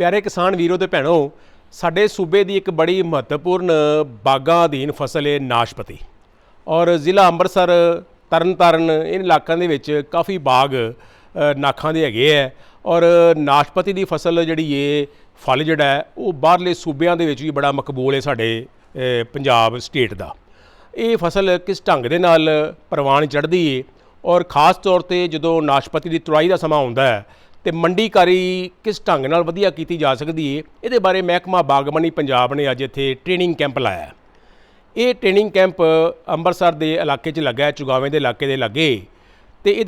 प्यारे किसान वीरों ते भैणों, साडे सूबे की एक बड़ी महत्वपूर्ण बागां अधीन फसल है नाशपती। और ज़िला अंमृतसर तरन ताਰਨ इन इलाकों के काफ़ी बाग नाखां दे हैगे है। और नाशपती की फसल जिहड़ी है फल जिहड़ा है वो बाहरले सूबਿਆਂ ਦੇ ਵਿੱਚ भी बड़ा मकबूल है साडे पंजाब स्टेट का। ये फसल किस ढंग दे नाल परवान चढ़ती है और खास तौर पर जो नाशपती की तुड़ाई का समा आउंदा है तो मंडीकारी किस ढंग नाल वधिया कीती जा सकती है, ये बारे महकमा बागबानी पंजाब ने अज इत्थे ट्रेनिंग कैंप लाया। ये ट्रेनिंग कैंप अंमृतसर के इलाके च लगा है, चुगावें के इलाके के लागे। तो ये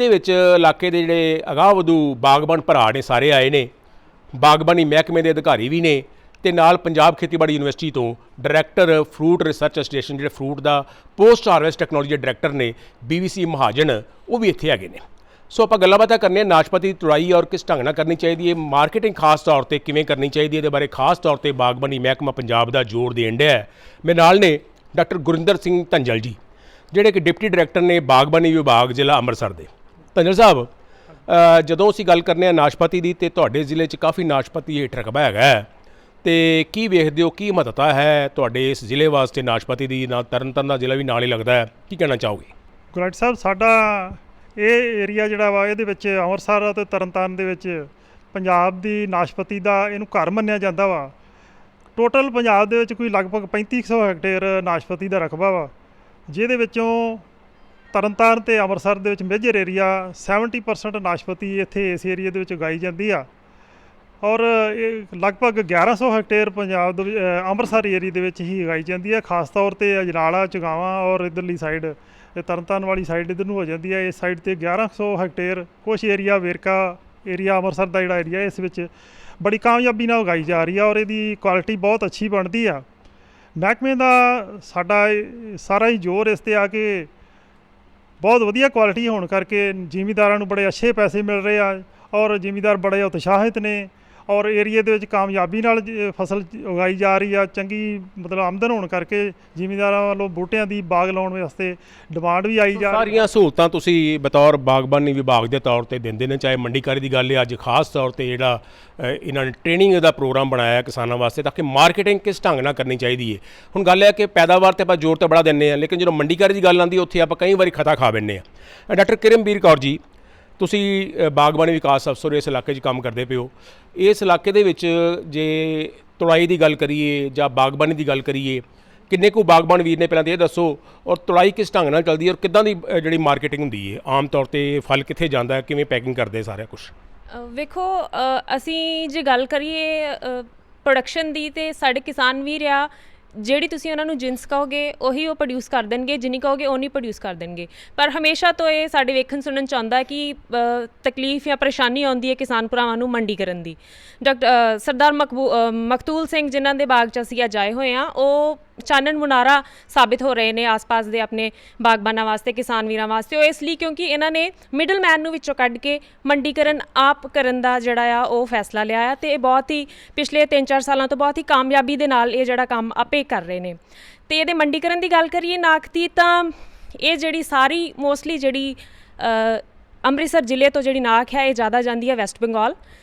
इलाके के जोड़े अगाह वधू बागबान भरा ने सारे आए ने, बागबानी महकमे के अधिकारी भी ने, ते नाल पंजाब खेतीबाड़ी यूनिवर्सिटी तो डायरैक्टर फ्रूट रिसर्च स्टेशन जो फ्रूट का पोस्ट हारवैस्ट टैक्नोलॉजी डायरैक्टर ने BVC महाजन, वो भी इत्थे हैगे ने। सो आप गल्लां करने नाशपती की तुड़ाई और किस ढंग नाल करनी चाहिए, मार्केटिंग खास तौर पर किवें करनी चाहिए, ये बारे खास तौर पर बागबानी महकमा पंजाब का जोर देन दिया है। मेरे नाल ने डॉक्टर गुरिंदर सिंह धंजल जी, ਜਿਹੜੇ कि डिप्टी डायरैक्टर ने बागबानी विभाग जिला ਅੰਮ੍ਰਿਤਸਰ ਦੇ। ਧੰਜਲ ਸਾਹਿਬ, ਜਦੋਂ ਅਸੀਂ ਗੱਲ ਕਰਨੇ ਆ ਨਾਸ਼ਪਤੀ ਦੀ ਤੇ ਤੁਹਾਡੇ ਜ਼ਿਲ੍ਹੇ 'ਚ ਕਾਫੀ ਨਾਸ਼ਪਤੀ ਹੇਠ ਰਕਬਾ ਹੈਗਾ ਤੇ ਕੀ ਵੇਖਦੇ ਹੋ, ਕੀ ਮਹੱਤਤਾ ਹੈ ਤੁਹਾਡੇ ਇਸ ਜ਼ਿਲ੍ਹੇ ਵਾਸਤੇ ਨਾਸ਼ਪਤੀ ਦੀ? ਨਾਲ ਤਰਨਤਾਰਨ ਦਾ ਜ਼ਿਲ੍ਹਾ ਵੀ ਨਾਲ ਹੀ ਲੱਗਦਾ ਹੈ, ਕੀ ਕਹਿਣਾ ਚਾਹੋਗੇ? ਗੁਲਾਟੀ ਸਾਹਿਬ, ਸਾਡਾ ਇਹ ਏਰੀਆ ਜਿਹੜਾ ਵਾ ਇਹਦੇ ਵਿੱਚ ਅੰਮ੍ਰਿਤਸਰ ਅਤੇ ਤਰਨਤਾਰਨ ਦੇ ਵਿੱਚ ਪੰਜਾਬ ਦੀ ਨਾਸ਼ਪਤੀ ਦਾ ਇਹਨੂੰ ਘਰ ਮੰਨਿਆ ਜਾਂਦਾ ਵਾ। ਟੋਟਲ ਪੰਜਾਬ ਦੇ ਵਿੱਚ ਕੋਈ ਲਗਭਗ 3500 ਹੈਕਟੇਅਰ ਨਾਸ਼ਪਤੀ ਦਾ ਰਕਬਾ ਵਾ, ਜਿਹਦੇ ਵਿੱਚੋਂ ਤਰਨਤਾਰਨ ਅਤੇ ਅੰਮ੍ਰਿਤਸਰ ਦੇ ਵਿੱਚ ਮੇਜਰ ਏਰੀਆ 70% ਨਾਸ਼ਪਤੀ ਇੱਥੇ ਇਸ ਏਰੀਏ ਦੇ ਵਿੱਚ ਉਗਾਈ ਜਾਂਦੀ ਆ। ਔਰ ਇਹ ਲਗਭਗ 1100 ਹੈਕਟੇਅਰ ਪੰਜਾਬ ਦੇ ਅੰਮ੍ਰਿਤਸਰ ਏਰੀਏ ਦੇ ਵਿੱਚ ਹੀ ਉਗਾਈ ਜਾਂਦੀ ਹੈ। ਖਾਸ ਤੌਰ 'ਤੇ ਅਜਨਾਲਾ, ਚੁਗਾਵਾਂ ਔਰ ਇੱਧਰਲੀ ਸਾਈਡ ਤਰਨਤਾਰਨ ਵਾਲੀ ਸਾਈਡ ਇੱਧਰ ਨੂੰ ਹੋ ਜਾਂਦੀ ਹੈ। ਇਸ ਸਾਈਡ 'ਤੇ 1100 ਹੈਕਟੇਅਰ, ਕੁਛ ਏਰੀਆ ਵੇਰਕਾ ਏਰੀਆ ਅੰਮ੍ਰਿਤਸਰ ਦਾ ਜਿਹੜਾ ਏਰੀਆ ਇਸ ਵਿੱਚ ਬੜੀ ਕਾਮਯਾਬੀ ਨਾਲ ਉਗਾਈ ਜਾ ਰਹੀ ਆ ਔਰ ਇਹਦੀ ਕੁਆਲਿਟੀ ਬਹੁਤ ਅੱਛੀ ਬਣਦੀ ਆ। ਮਹਿਕਮੇ ਦਾ ਸਾਡਾ ਸਾਰਾ ਹੀ ਜ਼ੋਰ ਇਸ 'ਤੇ ਆ ਕਿ ਬਹੁਤ ਵਧੀਆ ਕੁਆਲਿਟੀ ਹੋਣ ਕਰਕੇ ਜ਼ਿਮੀਂਦਾਰਾਂ ਨੂੰ ਬੜੇ ਅੱਛੇ ਪੈਸੇ ਮਿਲ ਰਹੇ ਆ ਔਰ ਜ਼ਿਮੀਂਦਾਰ ਬੜੇ ਉਤਸ਼ਾਹਿਤ ਨੇ ਔਰ ਏਰੀਏ ਦੇ ਵਿੱਚ ਕਾਮਯਾਬੀ ਨਾਲ ਫਸਲ ਉਗਾਈ ਜਾ ਰਹੀ ਆ। ਚੰਗੀ ਮਤਲਬ ਆਮਦਨ ਹੋਣ ਕਰਕੇ ਜ਼ਿਮੀਂਦਾਰਾਂ ਵੱਲੋਂ ਬੂਟਿਆਂ ਦੀ ਬਾਗ ਲਾਉਣ ਵਾਸਤੇ ਡਿਮਾਂਡ ਵੀ ਆਈ ਜਾ ਰਹੀ। ਸਾਰੀਆਂ ਸਹੂਲਤਾਂ ਤੁਸੀਂ ਬਤੌਰ ਬਾਗਬਾਨੀ ਵਿਭਾਗ ਦੇ ਤੌਰ ਤੇ ਦਿੰਦੇ ਨੇ, ਚਾਹੇ ਮੰਡੀਕਾਰੀ ਦੀ ਗੱਲ ਹੈ। ਅੱਜ ਖਾਸ ਤੌਰ ਤੇ ਜਿਹੜਾ ਇਹਨਾਂ ਨੇ ਟ੍ਰੇਨਿੰਗ ਦਾ ਪ੍ਰੋਗਰਾਮ ਬਣਾਇਆ ਕਿਸਾਨਾਂ ਵਾਸਤੇ ਤਾਂ ਕਿ ਮਾਰਕੀਟਿੰਗ ਕਿਸ ਢੰਗ ਨਾਲ ਕਰਨੀ ਚਾਹੀਦੀ ਹੈ। ਹੁਣ ਗੱਲ ਹੈ ਕਿ ਪੈਦਾਵਾਰ ਤੇ ਆਪਾਂ ਜ਼ੋਰ ਤਾਂ ਬੜਾ ਦਿੰਦੇ ਹਾਂ, ਲੇਕਿਨ ਜਦੋਂ ਮੰਡੀਕਾਰੀ ਦੀ ਗੱਲ ਆਉਂਦੀ ਉੱਥੇ ਆਪਾਂ ਕਈ ਵਾਰੀ ਖਤਾ ਖਾ ਬੈਠਦੇ ਹਾਂ। ਡਾਕਟਰ ਕਿਰਨਬੀਰ ਕੌਰ ਜੀ, ਤੁਸੀਂ ਬਾਗਬਾਨੀ ਵਿਕਾਸ ਅਫਸਰ ਇਸ ਇਲਾਕੇ 'ਚ ਕੰਮ ਕਰਦੇ ਪਏ ਹੋ। ਇਸ ਇਲਾਕੇ ਦੇ ਵਿੱਚ ਜੇ ਤੁੜਾਈ ਦੀ ਗੱਲ ਕਰੀਏ ਜਾਂ ਬਾਗਬਾਨੀ ਦੀ ਗੱਲ ਕਰੀਏ, ਕਿੰਨੇ ਕੁ ਬਾਗਬਾਨ ਵੀਰ ਨੇ ਪਹਿਲਾਂ ਤਾਂ ਇਹ ਦੱਸੋ, ਔਰ ਤੁੜਾਈ ਕਿਸ ਢੰਗ ਨਾਲ ਚੱਲਦੀ ਹੈ ਔਰ ਕਿੱਦਾਂ ਦੀ ਜਿਹੜੀ ਮਾਰਕੀਟਿੰਗ ਹੁੰਦੀ ਹੈ? ਆਮ ਤੌਰ 'ਤੇ ਫਲ ਕਿੱਥੇ ਜਾਂਦਾ ਹੈ, ਕਿਵੇਂ ਪੈਕਿੰਗ ਕਰਦੇ ਸਾਰਾ ਕੁਛ? ਵੇਖੋ, ਅਸੀਂ ਜੇ ਗੱਲ ਕਰੀਏ ਪ੍ਰੋਡਕਸ਼ਨ ਦੀ, ਤੇ ਸਾਡੇ ਕਿਸਾਨ ਵੀਰ ਆ, ਜਿਹੜੀ ਤੁਸੀਂ ਉਹਨਾਂ ਨੂੰ ਜਿੰਸ ਕਹੋਗੇ ਉਹੀ ਉਹ ਪ੍ਰੋਡਿਊਸ ਕਰ ਦੇਣਗੇ, ਜਿੰਨੀ ਕਹੋਗੇ ਉਨੀ ਪ੍ਰੋਡਿਊਸ ਕਰ ਦੇਣਗੇ। ਪਰ ਹਮੇਸ਼ਾ ਤੋਂ ਇਹ ਸਾਡੇ ਵੇਖਣ ਸੁਣਨ 'ਚ ਆਉਂਦਾ ਕਿ ਤਕਲੀਫ ਜਾਂ ਪਰੇਸ਼ਾਨੀ ਆਉਂਦੀ ਹੈ ਕਿਸਾਨ ਭਰਾਵਾਂ ਨੂੰ ਮੰਡੀ ਕਰਨ ਦੀ। ਸਰਦਾਰ ਮਕਤੂਲ ਸਿੰਘ ਜਿਨ੍ਹਾਂ ਦੇ ਬਾਗ 'ਚ ਅਸੀਂ ਅੱਜ ਆਏ ਹੋਏ ਹਾਂ, ਉਹ ਚਾਨਣ ਮੁਨਾਰਾ ਸਾਬਿਤ ਹੋ ਰਹੇ ਨੇ ਆਸ-ਪਾਸ ਦੇ ਆਪਣੇ ਬਾਗਬਾਨਾਂ ਵਾਸਤੇ, ਕਿਸਾਨ ਵੀਰਾਂ ਵਾਸਤੇ। ਉਹ ਇਸ ਲਈ ਕਿਉਂਕਿ ਇਹਨਾਂ ਨੇ ਮਿਡਲ ਮੈਨ ਨੂੰ ਵਿੱਚੋਂ ਕੱਢ ਕੇ ਮੰਡੀਕਰਨ ਆਪ ਕਰਨ ਦਾ ਜਿਹੜਾ ਆ ਉਹ ਫੈਸਲਾ ਲਿਆ ਆ। ਅਤੇ ਇਹ ਬਹੁਤ ਹੀ ਪਿਛਲੇ 3-4 ਸਾਲਾਂ ਤੋਂ ਬਹੁਤ ਹੀ ਕਾਮਯਾਬੀ ਦੇ ਨਾਲ ਇਹ ਜਿਹੜਾ ਕੰਮ ਆਪੇ ਕਰ ਰਹੇ ਨੇ। ਅਤੇ ਇਹਦੇ ਮੰਡੀਕਰਨ ਦੀ ਗੱਲ ਕਰੀਏ ਨਾਖ ਦੀ, ਤਾਂ ਇਹ ਜਿਹੜੀ ਸਾਰੀ ਮੋਸਟਲੀ ਜਿਹੜੀ ਅੰਮ੍ਰਿਤਸਰ ਜ਼ਿਲ੍ਹੇ ਤੋਂ ਜਿਹੜੀ ਨਾਖ ਹੈ ਇਹ ਜ਼ਿਆਦਾ ਜਾਂਦੀ ਹੈ ਵੈਸਟ ਬੰਗਾਲ।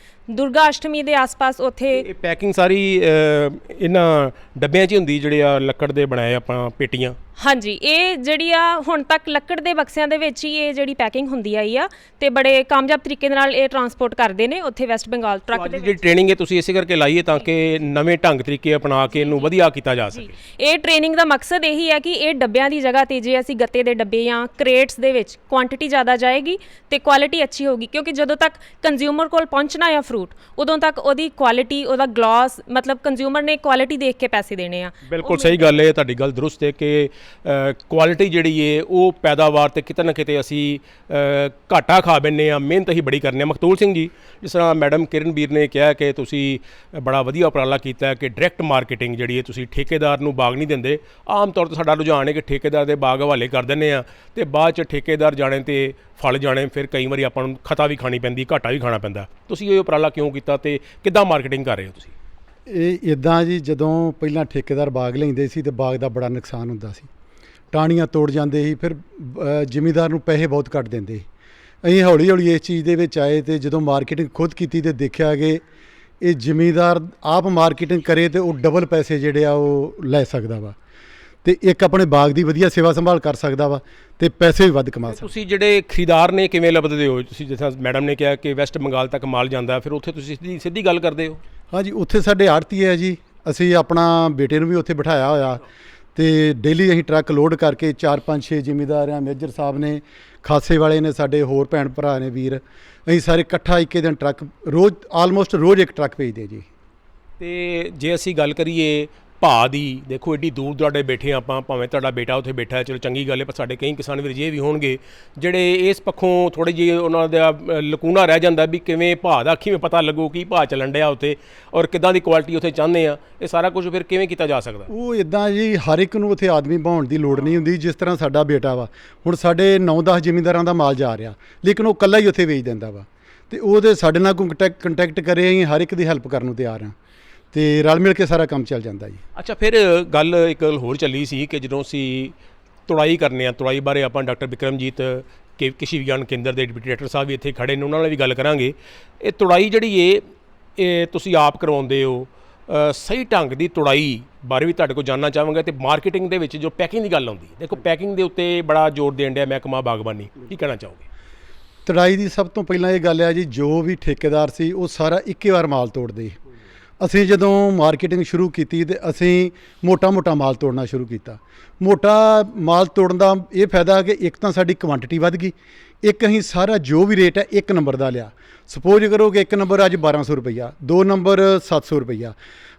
ਦੁਰਗਾ ਅਸ਼ਟਮੀ ਦੇ ਆਸ-ਪਾਸ ਉੱਥੇ ਪੈਕਿੰਗ ਸਾਰੀ ਇਹਨਾਂ ਡੱਬਿਆਂ 'ਚ ਹੁੰਦੀ, ਜਿਹੜੇ ਆ ਲੱਕੜ ਦੇ ਬਣਾਏ ਆਪਾਂ ਪੇਟੀਆਂ? ਹਾਂਜੀ, ਇਹ ਜਿਹੜੀ ਆ ਹੁਣ ਤੱਕ ਲੱਕੜ ਦੇ ਬਕਸਿਆਂ ਦੇ ਵਿੱਚ ਹੀ ਇਹ ਜਿਹੜੀ ਪੈਕਿੰਗ ਹੁੰਦੀ ਆਈ ਆ ਅਤੇ ਬੜੇ ਕਾਮਯਾਬ ਤਰੀਕੇ ਦੇ ਨਾਲ ਇਹ ਟਰਾਂਸਪੋਰਟ ਕਰਦੇ ਨੇ ਉੱਥੇ ਵੈਸਟ ਬੰਗਾਲ ਟਰੱਕ ਦੇ। ਜਿਹੜੀ ਟ੍ਰੇਨਿੰਗ ਹੈ ਤੁਸੀਂ ਇਸੇ ਕਰਕੇ ਲਾਈ ਹੈ ਤਾਂ ਕਿ ਨਵੇਂ ਢੰਗ ਤਰੀਕੇ ਅਪਣਾ ਕੇ ਇਹਨੂੰ ਵਧੀਆ ਕੀਤਾ ਜਾ ਸਕੇ। ਇਹ ਟ੍ਰੇਨਿੰਗ ਦਾ ਮਕਸਦ ਇਹੀ ਹੈ ਕਿ ਇਹ ਡੱਬਿਆਂ ਦੀ ਜਗ੍ਹਾ 'ਤੇ ਜੇ ਅਸੀਂ ਗੱਤੇ ਦੇ ਡੱਬੇ ਜਾਂ ਕ੍ਰੇਟਸ ਦੇ ਵਿੱਚ ਕੁਆਂਟਿਟੀ ਜ਼ਿਆਦਾ ਜਾਏਗੀ ਅਤੇ ਕੁਆਲਿਟੀ ਅੱਛੀ ਹੋਊਗੀ, ਕਿਉਂਕਿ ਜਦੋਂ ਤੱਕ ਕੰਜ਼ਿਊਮਰ ਕੋਲ ਪਹੁੰਚਣਾ ਆ ਫਰੂਟ, ਉਦੋਂ ਤੱਕ ਉਹਦੀ ਕੁਆਲਿਟੀ, ਉਹਦਾ ਗਲੋਸ, ਮਤਲਬ ਕੰਜ਼ਿਊਮਰ ਨੇ ਕੁਆਲਿਟੀ ਦੇਖ ਕੇ ਪੈਸੇ ਦੇਣੇ ਆ। ਬਿਲਕੁਲ ਸਹੀ ਗੱਲ ਹੈ, ਤੁਹਾਡੀ ਗੱਲ ਦਰੁਸਤ ਹੈ ਕਿ ਕੁਆਲਿਟੀ ਜਿਹੜੀ ਹੈ ਉਹ ਪੈਦਾਵਾਰ ਤੇ ਕਿਤੇ ਨਾ ਕਿਤੇ ਅਸੀਂ ਘਾਟਾ ਖਾ ਬੈਠਦੇ ਹਾਂ, ਮਿਹਨਤ ਹੀ ਬੜੀ ਕਰਨੇ ਹਾਂ। ਮਕਤੂਲ ਸਿੰਘ ਜੀ, ਜਿਸ ਤਰ੍ਹਾਂ ਮੈਡਮ ਕਿਰਨਬੀਰ ਨੇ ਕਿਹਾ ਕਿ ਤੁਸੀਂ ਬੜਾ ਵਧੀਆ ਉਪਰਾਲਾ ਕੀਤਾ ਕਿ ਡਾਇਰੈਕਟ ਮਾਰਕੀਟਿੰਗ ਜਿਹੜੀ ਹੈ, ਤੁਸੀਂ ਠੇਕੇਦਾਰ ਨੂੰ ਬਾਗ ਨਹੀਂ ਦਿੰਦੇ। ਆਮ ਤੌਰ 'ਤੇ ਸਾਡਾ ਰੁਝਾਨ ਹੈ ਕਿ ਠੇਕੇਦਾਰ ਦੇ ਬਾਗ ਹਵਾਲੇ ਕਰ ਦਿੰਦੇ ਹਾਂ ਅਤੇ ਬਾਅਦ 'ਚ ਠੇਕੇਦਾਰ ਜਾਣੇ ਤੇ ਫਲ ਜਾਣੇ, ਫਿਰ ਕਈ ਵਾਰੀ ਆਪਾਂ ਨੂੰ ਖਤਾ ਵੀ ਖਾਣੀ ਪੈਂਦੀ, ਘਾਟਾ ਵੀ ਖਾਣਾ ਪੈਂਦਾ। ਤੁਸੀਂ ਇਹ ਉਪਰਾਲਾ ਕਿਉਂ ਕੀਤਾ ਅਤੇ ਕਿੱਦਾਂ ਮਾਰਕੀਟਿੰਗ ਕਰ ਰਹੇ ਹੋ ਤੁਸੀਂ? ਇਹ ਇੱਦਾਂ ਜੀ, ਜਦੋਂ ਪਹਿਲਾਂ ਠੇਕੇਦਾਰ ਬਾਗ ਲੈਂਦੇ ਸੀ ਅਤੇ ਬਾਗ ਦਾ ਬੜਾ ਨੁਕਸਾਨ ਹੁੰਦਾ ਸੀ, ਟਾਹਣੀਆਂ ਤੋੜ ਜਾਂਦੇ ਸੀ, ਫਿਰ ਜ਼ਿਮੀਂਦਾਰ ਨੂੰ ਪੈਸੇ ਬਹੁਤ ਘੱਟ ਦਿੰਦੇ ਸੀ। ਅਸੀਂ ਹੌਲੀ ਹੌਲੀ ਇਸ ਚੀਜ਼ ਦੇ ਵਿੱਚ ਆਏ ਅਤੇ ਜਦੋਂ ਮਾਰਕੀਟਿੰਗ ਖੁਦ ਕੀਤੀ ਅਤੇ ਦੇਖਿਆ ਕਿ ਇਹ ਜ਼ਿਮੀਂਦਾਰ ਆਪ ਮਾਰਕੀਟਿੰਗ ਕਰੇ ਤੇ ਉਹ ਡਬਲ ਪੈਸੇ ਜਿਹੜੇ ਆ ਉਹ ਲੈ ਸਕਦਾ ਵਾ ਤੇ ਇੱਕ ਆਪਣੇ ਬਾਗ ਦੀ ਵਧੀਆ ਸੇਵਾ ਸੰਭਾਲ ਕਰ ਸਕਦਾ ਵਾ ਤੇ ਪੈਸੇ ਵੀ ਵੱਧ ਕਮਾ ਸਕਦਾ। ਤੁਸੀਂ ਜਿਹੜੇ ਖਰੀਦਦਾਰ ਨੇ ਕਿਵੇਂ ਲੱਭਦੇ ਹੋ? ਤੁਸੀਂ ਜਿਵੇਂ ਮੈਡਮ ਨੇ ਕਿਹਾ ਕਿ ਵੈਸਟ ਬੰਗਾਲ ਤੱਕ ਮਾਲ ਜਾਂਦਾ, ਫਿਰ ਉੱਥੇ ਤੁਸੀਂ ਸਿੱਧੀ ਗੱਲ ਕਰਦੇ ਹੋ? ਹਾਂਜੀ, ਉੱਥੇ ਸਾਡੇ ਆੜ੍ਹਤੀ ਹੈ ਜੀ, ਅਸੀਂ ਆਪਣਾ ਬੇਟੇ ਨੂੰ ਵੀ ਉੱਥੇ ਬਿਠਾਇਆ ਹੋਇਆ ਤੇ ਡੇਲੀ ਅਸੀਂ ਟਰੱਕ ਲੋਡ ਕਰਕੇ 4-5-6 ਜ਼ਿਮੀਂਦਾਰ ਆ, ਮੇਜਰ ਸਾਹਿਬ ਨੇ, ਖਾਸੇ ਵਾਲੇ ਨੇ, ਸਾਡੇ ਹੋਰ ਭੈਣ ਭਰਾ ਨੇ ਵੀਰ, ਅਸੀਂ ਸਾਰੇ ਇਕੱਠਾ ਇੱਕੇ ਦਿਨ ਟਰੱਕ ਰੋਜ਼ ਆਲਮੋਸਟ ਰੋਜ਼ ਇੱਕ ਟਰੱਕ ਭੇਜਦੇ ਜੀ। ਤੇ ਜੇ ਅਸੀਂ ਗੱਲ ਕਰੀਏ ਭਾਅ ਦੀ, ਦੇਖੋ ਐਡੀ ਦੂਰ ਦੁਰਾਡੇ ਬੈਠੇ ਆਪਾਂ, ਭਾਵੇਂ ਤੁਹਾਡਾ ਬੇਟਾ ਉੱਥੇ ਬੈਠਾ ਹੈ, ਚਲੋ ਚੰਗੀ ਗੱਲ ਹੈ, ਪਰ ਸਾਡੇ ਕਈ ਕਿਸਾਨ ਵੀਰ ਜੇ ਵੀ ਹੋਣਗੇ ਜਿਹੜੇ ਇਸ ਪੱਖੋਂ ਥੋੜ੍ਹੀ ਜਿਹੀ ਉਹਨਾਂ ਦਾ ਲਕੂਨਾ ਰਹਿ ਜਾਂਦਾ ਵੀ ਕਿਵੇਂ ਭਾਅ ਦਾ ਅੱਖੀਂ ਪਤਾ ਲੱਗੂ ਕੀ ਭਾਅ ਚੱਲਣ ਡਿਆ ਉੱਥੇ ਔਰ ਕਿੱਦਾਂ ਦੀ ਕੁਆਲਿਟੀ ਉੱਥੇ ਚਾਹੁੰਦੇ ਆ, ਇਹ ਸਾਰਾ ਕੁਝ ਫਿਰ ਕਿਵੇਂ ਕੀਤਾ ਜਾ ਸਕਦਾ? ਉਹ ਇੱਦਾਂ ਜੀ, ਹਰ ਇੱਕ ਨੂੰ ਉੱਥੇ ਆਦਮੀ ਬਹਾਉਣ ਦੀ ਲੋੜ ਨਹੀਂ ਹੁੰਦੀ। ਜਿਸ ਤਰ੍ਹਾਂ ਸਾਡਾ ਬੇਟਾ ਵਾ, ਹੁਣ ਸਾਡੇ 9-10 ਜ਼ਿਮੀਂਦਾਰਾਂ ਦਾ ਮਾਲ ਜਾ ਰਿਹਾ, ਲੇਕਿਨ ਉਹ ਇਕੱਲਾ ਹੀ ਉੱਥੇ ਵੇਚ ਦਿੰਦਾ ਵਾ ਤੇ ਉਹਦੇ ਸਾਡੇ ਨਾਲ ਕੋਈ ਕੰਟੈਕਟ ਕਰੇ, ਅਸੀਂ ਹਰ ਇੱਕ ਦੀ ਹੈਲਪ ਕਰਨ ਨੂੰ ਤਿਆਰ ਹਾਂ ਤੇ ਰਲ ਮਿਲ ਕੇ ਸਾਰਾ ਕੰਮ ਚੱਲ ਜਾਂਦਾ ਜੀ। ਅੱਛਾ, ਫਿਰ ਗੱਲ ਇੱਕ ਹੋਰ ਚੱਲੀ ਸੀ ਕਿ ਜਦੋਂ ਅਸੀਂ ਤੁੜਾਈ ਕਰਨੇ ਆ, ਤੁੜਾਈ ਬਾਰੇ ਆਪਾਂ ਡਾਕਟਰ ਬਿਕਰਮਜੀਤ ਕੇ ਕ੍ਰਿਸ਼ੀ ਵਿਗਿਆਨ ਕੇਂਦਰ ਦੇ ਡਿਪਟੀ ਡਾਇਰੈਕਟਰ ਸਾਹਿਬ ਵੀ ਇੱਥੇ ਖੜੇ ਨੇ, ਉਹਨਾਂ ਨਾਲ ਵੀ ਗੱਲ ਕਰਾਂਗੇ। ਇਹ ਤੁੜਾਈ ਜਿਹੜੀ ਇਹ ਤੁਸੀਂ ਆਪ ਕਰਵਾਉਂਦੇ ਹੋ, ਸਹੀ ਢੰਗ ਦੀ ਤੁੜਾਈ ਬਾਰੇ ਵੀ ਤੁਹਾਡੇ ਕੋਲ ਜਾਣਨਾ ਚਾਹਾਂਗੇ। ਤੇ ਮਾਰਕੀਟਿੰਗ ਦੇ ਵਿੱਚ ਜੋ ਪੈਕਿੰਗ ਦੀ ਗੱਲ ਆਉਂਦੀ, ਦੇਖੋ ਪੈਕਿੰਗ ਦੇ ਉੱਤੇ ਬੜਾ ਜ਼ੋਰ ਦੇਣ ਡਿਆ ਮਹਿਕਮਾ ਬਾਗਬਾਨੀ, ਕੀ ਕਹਿਣਾ ਚਾਹੋਗੇ? ਤੁੜਾਈ ਦੀ ਸਭ ਤੋਂ ਪਹਿਲਾਂ ਇਹ ਗੱਲ ਹੈ ਜੀ, ਜੋ ਵੀ ਠੇਕੇਦਾਰ ਸੀ ਉਹ ਸਾਰਾ ਇੱਕੇ ਵਾਰ ਮਾਲ ਤੋੜਦੇ। ਅਸੀਂ ਜਦੋਂ ਮਾਰਕੀਟਿੰਗ ਸ਼ੁਰੂ ਕੀਤੀ ਤੇ ਅਸੀਂ ਮੋਟਾ ਮਾਲ ਤੋੜਨਾ ਸ਼ੁਰੂ ਕੀਤਾ। ਮੋਟਾ ਮਾਲ ਤੋੜਨ ਦਾ ਇਹ ਫਾਇਦਾ ਕਿ ਇੱਕ ਤਾਂ ਸਾਡੀ ਕੁਆਂਟੀਟੀ ਵੱਧ ਗਈ, ਇੱਕ ਅਸੀਂ ਸਾਰਾ ਜੋ ਵੀ ਰੇਟ ਹੈ 1 ਨੰਬਰ ਦਾ ਲਿਆ। ਸਪੋਜ਼ ਕਰੋ ਕਿ 1 ਨੰਬਰ ਅੱਜ 1200 ਰੁਪਈਆ, 2 ਨੰਬਰ 700 ਰੁਪਈਆ,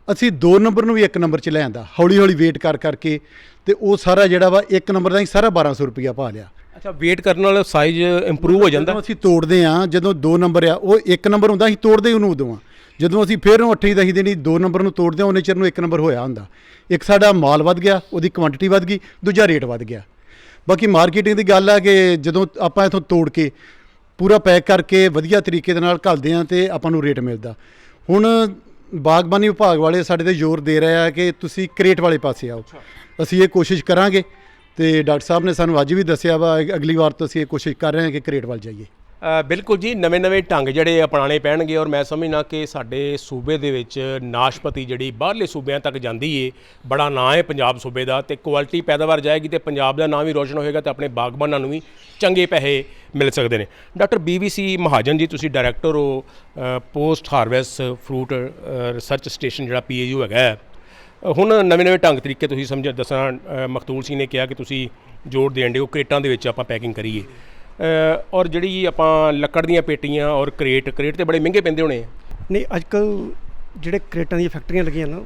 ਅਸੀਂ 2 ਨੰਬਰ ਨੂੰ ਵੀ 1 ਨੰਬਰ 'ਚ ਲੈ ਆਂਦਾ, ਹੌਲੀ ਵੇਟ ਕਰਕੇ ਤੇ ਉਹ ਸਾਰਾ ਜਿਹੜਾ ਵਾ 1 ਨੰਬਰ ਦਾ ਹੀ ਸਾਰਾ 1200 ਰੁਪਈਆ ਪਾ ਲਿਆ। ਅੱਛਾ, ਵੇਟ ਕਰਨ ਨਾਲ ਸਾਈਜ਼ ਇੰਪਰੂਵ ਹੋ ਜਾਂਦਾ? ਜਦੋਂ ਅਸੀਂ ਤੋੜਦੇ ਹਾਂ, ਜਦੋਂ 2 ਨੰਬਰ ਆ ਉਹ 1 ਨੰਬਰ ਹੁੰਦਾ, ਅਸੀਂ ਤੋੜਦੇ ਉਹਨੂੰ ਉਦੋਂ ਆ, ਜਦੋਂ ਅਸੀਂ ਫਿਰ ਉਹ 8 10 ਦਿਨ 2 ਨੰਬਰ ਨੂੰ ਤੋੜਦੇ ਹਾਂ ਉਹਨੇ ਚਿਰ ਨੂੰ 1 ਨੰਬਰ ਹੋਇਆ ਹੁੰਦਾ। ਇੱਕ ਸਾਡਾ ਮਾਲ ਵੱਧ ਗਿਆ, ਉਹਦੀ ਕੁਆਂਟੀਟੀ ਵੱਧ ਗਈ, ਦੂਜਾ ਰੇਟ ਵੱਧ ਗਿਆ। ਬਾਕੀ ਮਾਰਕੀਟਿੰਗ ਦੀ ਗੱਲ ਆ ਕਿ ਜਦੋਂ ਆਪਾਂ ਇੱਥੋਂ ਤੋੜ ਕੇ ਪੂਰਾ ਪੈਕ ਕਰਕੇ ਵਧੀਆ ਤਰੀਕੇ ਦੇ ਨਾਲ ਘੱਲਦੇ ਹਾਂ ਤੇ ਆਪਾਂ ਨੂੰ ਰੇਟ ਮਿਲਦਾ। ਹੁਣ ਬਾਗਬਾਨੀ ਵਿਭਾਗ ਵਾਲੇ ਸਾਡੇ 'ਤੇ ਜ਼ੋਰ ਦੇ ਰਹੇ ਆ ਕਿ ਤੁਸੀਂ ਕਰੇਟ ਵਾਲੇ ਪਾਸੇ ਆਓ। ਅਸੀਂ ਇਹ ਕੋਸ਼ਿਸ਼ ਕਰਾਂਗੇ ਤੇ ਡਾਕਟਰ ਸਾਹਿਬ ਨੇ ਸਾਨੂੰ ਅੱਜ ਵੀ ਦੱਸਿਆ ਵਾ, ਅਗਲੀ ਵਾਰ ਤੋਂ ਅਸੀਂ ਇਹ ਕੋਸ਼ਿਸ਼ ਕਰ ਰਹੇ ਹਾਂ ਕਿ ਕਰੇਟ ਵੱਲ ਜਾਈਏ। ਬਿਲਕੁਲ ਜੀ, ਨਵੇਂ ਢੰਗ ਜਿਹੜੇ ਅਪਣਾਉਣੇ ਪੈਣਗੇ ਔਰ ਮੈਂ ਸਮਝਣਾ ਕਿ ਸਾਡੇ ਸੂਬੇ ਦੇ ਵਿੱਚ ਨਾਸ਼ਪਤੀ ਜਿਹੜੀ ਬਾਹਰਲੇ ਸੂਬਿਆਂ ਤੱਕ ਜਾਂਦੀ ਏ, ਬੜਾ ਨਾਂ ਹੈ ਪੰਜਾਬ ਸੂਬੇ ਦਾ ਤੇ ਕੁਆਲਿਟੀ ਪੈਦਾਵਾਰ ਜਾਏਗੀ ਤੇ ਪੰਜਾਬ ਦਾ ਨਾਂ ਵੀ ਰੋਸ਼ਨ ਹੋਏਗਾ ਤੇ ਆਪਣੇ ਬਾਗਬਾਨਾਂ ਨੂੰ ਵੀ ਚੰਗੇ ਪੈਸੇ ਮਿਲ ਸਕਦੇ ਨੇ। ਡਾਕਟਰ BVC ਮਹਾਜਨ ਜੀ, ਤੁਸੀਂ ਡਾਇਰੈਕਟਰ ਹੋ post harvest fruit research station ਜਿਹੜਾ PAU ਹੈਗਾ। ਹੁਣ ਨਵੇਂ ਢੰਗ ਤਰੀਕੇ ਤੁਸੀਂ ਦੱਸਣਾ, ਮਖਤੂਲ ਸਿੰਘ ਨੇ ਕਿਹਾ ਕਿ ਤੁਸੀਂ ਜ਼ੋਰ ਦੇਣ ਦਿਓ ਕਰੇਟਾਂ ਦੇ ਵਿੱਚ ਆਪਾਂ ਪੈਕਿੰਗ ਕਰੀਏ ਔਰ ਜਿਹੜੀ ਆਪਾਂ ਲੱਕੜ ਦੀਆਂ ਪੇਟੀਆਂ ਔਰ ਕਰੇਟ ਤੇ ਬੜੇ ਮਹਿੰਗੇ ਪੈਂਦੇ ਹੋਣੇ ਆ। ਨਹੀਂ, ਅੱਜ ਕੱਲ੍ਹ ਜਿਹੜੇ ਕਰੇਟਾਂ ਦੀਆਂ ਫੈਕਟਰੀਆਂ ਲੱਗੀਆਂ ਨਾ,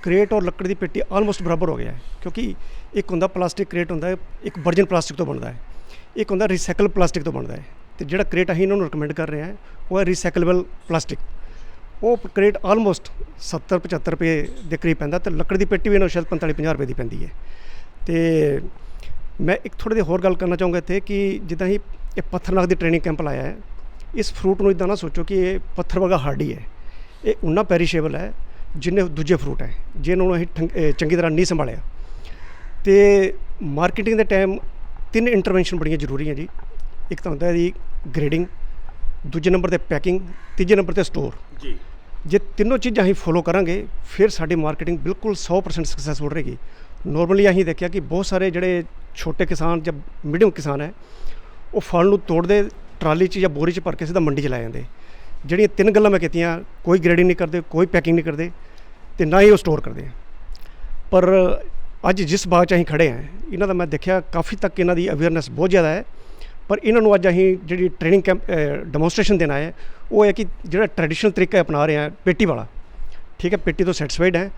ਕਰੇਟ ਔਰ ਲੱਕੜ ਦੀ ਪੇਟੀ ਆਲਮੋਸਟ ਬਰਾਬਰ ਹੋ ਗਿਆ ਹੈ, ਕਿਉਂਕਿ ਇੱਕ ਹੁੰਦਾ ਪਲਾਸਟਿਕ ਕਰੇਟ ਹੁੰਦਾ ਹੈ, ਇੱਕ ਵਰਜਨ ਪਲਾਸਟਿਕ ਤੋਂ ਬਣਦਾ ਹੈ, ਇੱਕ ਹੁੰਦਾ ਰੀਸਾਈਕਲ ਪਲਾਸਟਿਕ ਤੋਂ ਬਣਦਾ ਹੈ। ਤੇ ਜਿਹੜਾ ਕਰੇਟ ਅਸੀਂ ਇਹਨਾਂ ਨੂੰ ਰਿਕਮੈਂਡ ਕਰ ਰਹੇ ਹਾਂ ਉਹ ਹੈ ਰੀਸਾਈਕਲੇਬਲ ਪਲਾਸਟਿਕ। ਉਹ ਕਰੇਟ ਆਲਮੋਸਟ 70-75 ਰੁਪਏ ਦੇ ਕਰੀਬ ਪੈਂਦਾ ਤੇ ਲੱਕੜ ਦੀ ਪੇਟੀ ਵੀ ਇਹਨਾਂ ਨੂੰ ਸ਼ਾਇਦ 45-50 ਰੁਪਏ ਦੀ ਪੈਂਦੀ ਹੈ। ਤੇ ਮੈਂ ਇੱਕ ਥੋੜ੍ਹੀ ਜਿਹੀ ਹੋਰ ਗੱਲ ਕਰਨਾ ਚਾਹੂੰਗਾ ਇੱਥੇ ਕਿ ਜਿੱਦਾਂ ਹੀ ਇਹ ਪੱਥਰਨਾਗ ਦੀ ਟ੍ਰੇਨਿੰਗ ਕੈਂਪ ਲਾਇਆ ਹੈ, ਇਸ ਫਰੂਟ ਨੂੰ ਇੱਦਾਂ ਨਾ ਸੋਚੋ ਕਿ ਇਹ ਪੱਥਰ ਵਰਗਾ ਹਾਰਡੀ ਹੈ। ਇਹ ਉਨਾ ਪੈਰੀਸ਼ੇਬਲ ਹੈ ਜਿੰਨੇ ਦੂਜੇ ਫਰੂਟ ਹੈ, ਜਿਹਨਾਂ ਨੂੰ ਅਸੀਂ ਚੰਗੀ ਤਰ੍ਹਾਂ ਨਹੀਂ ਸੰਭਾਲਿਆ। ਤੇ ਮਾਰਕੀਟਿੰਗ ਦੇ ਟਾਈਮ 3 ਇੰਟਰਵੈਂਸ਼ਨ ਬੜੀਆਂ ਜ਼ਰੂਰੀ ਹੈ ਜੀ। ਇੱਕ ਤਾਂ ਹੁੰਦਾ ਜੀ ਗ੍ਰੇਡਿੰਗ, ਦੂਜੇ ਨੰਬਰ 'ਤੇ ਪੈਕਿੰਗ, ਤੀਜੇ ਨੰਬਰ 'ਤੇ ਸਟੋਰ ਜੀ। ਜੇ ਤਿੰਨੋਂ ਚੀਜ਼ਾਂ ਅਸੀਂ ਫੋਲੋ ਕਰਾਂਗੇ ਫਿਰ ਸਾਡੀ ਮਾਰਕੀਟਿੰਗ ਬਿਲਕੁਲ 100% ਸਕਸੈਸਫੁਲ ਰਹੇਗੀ। ਨੋਰਮਲੀ ਅਸੀਂ ਦੇਖਿਆ ਕਿ ਬਹੁਤ ਸਾਰੇ ਜਿਹੜੇ ਛੋਟੇ ਕਿਸਾਨ ਜਾਂ ਮੀਡੀਅਮ ਕਿਸਾਨ ਹੈ ਉਹ ਫਲ ਨੂੰ ਤੋੜਦੇ ਟਰਾਲੀ 'ਚ ਜਾਂ ਬੋਰੀ 'ਚ ਭਰ ਕੇ ਸਿੱਧਾ ਮੰਡੀ 'ਚ ਲੈ ਜਾਂਦੇ। ਜਿਹੜੀਆਂ 3 ਗੱਲਾਂ ਮੈਂ ਕੀਤੀਆਂ, ਕੋਈ ਗ੍ਰੇਡਿੰਗ ਨਹੀਂ ਕਰਦੇ, ਕੋਈ ਪੈਕਿੰਗ ਨਹੀਂ ਕਰਦੇ ਤੇ ਨਾ ਹੀ ਉਹ ਸਟੋਰ ਕਰਦੇ। ਪਰ ਅੱਜ ਜਿਸ ਬਾਗ 'ਚ ਅਸੀਂ ਖੜੇ ਹਾਂ ਇਹਨਾਂ ਦਾ ਮੈਂ ਦੇਖਿਆ ਕਾਫੀ ਤੱਕ ਇਹਨਾਂ ਦੀ ਅਵੇਅਰਨੈਸ ਬਹੁਤ ਜ਼ਿਆਦਾ ਹੈ। ਪਰ ਇਹਨਾਂ ਨੂੰ ਅੱਜ ਅਸੀਂ ਜਿਹੜੀ ਟ੍ਰੇਨਿੰਗ ਕੈਂਪ ਡੈਮੋਸਟ੍ਰੇਸ਼ਨ ਦੇਣਾ ਹੈ ਉਹ ਹੈ ਕਿ ਜਿਹੜਾ ਟ੍ਰੈਡੀਸ਼ਨਲ ਤਰੀਕਾ ਅਪਣਾ ਰਹੇ ਹਾਂ ਪੇਟੀ ਵਾਲਾ, ਠੀਕ ਹੈ, ਪੇਟੀ ਤੋਂ ਸੈਟੀਸਫਾਈਡ ਹੈ,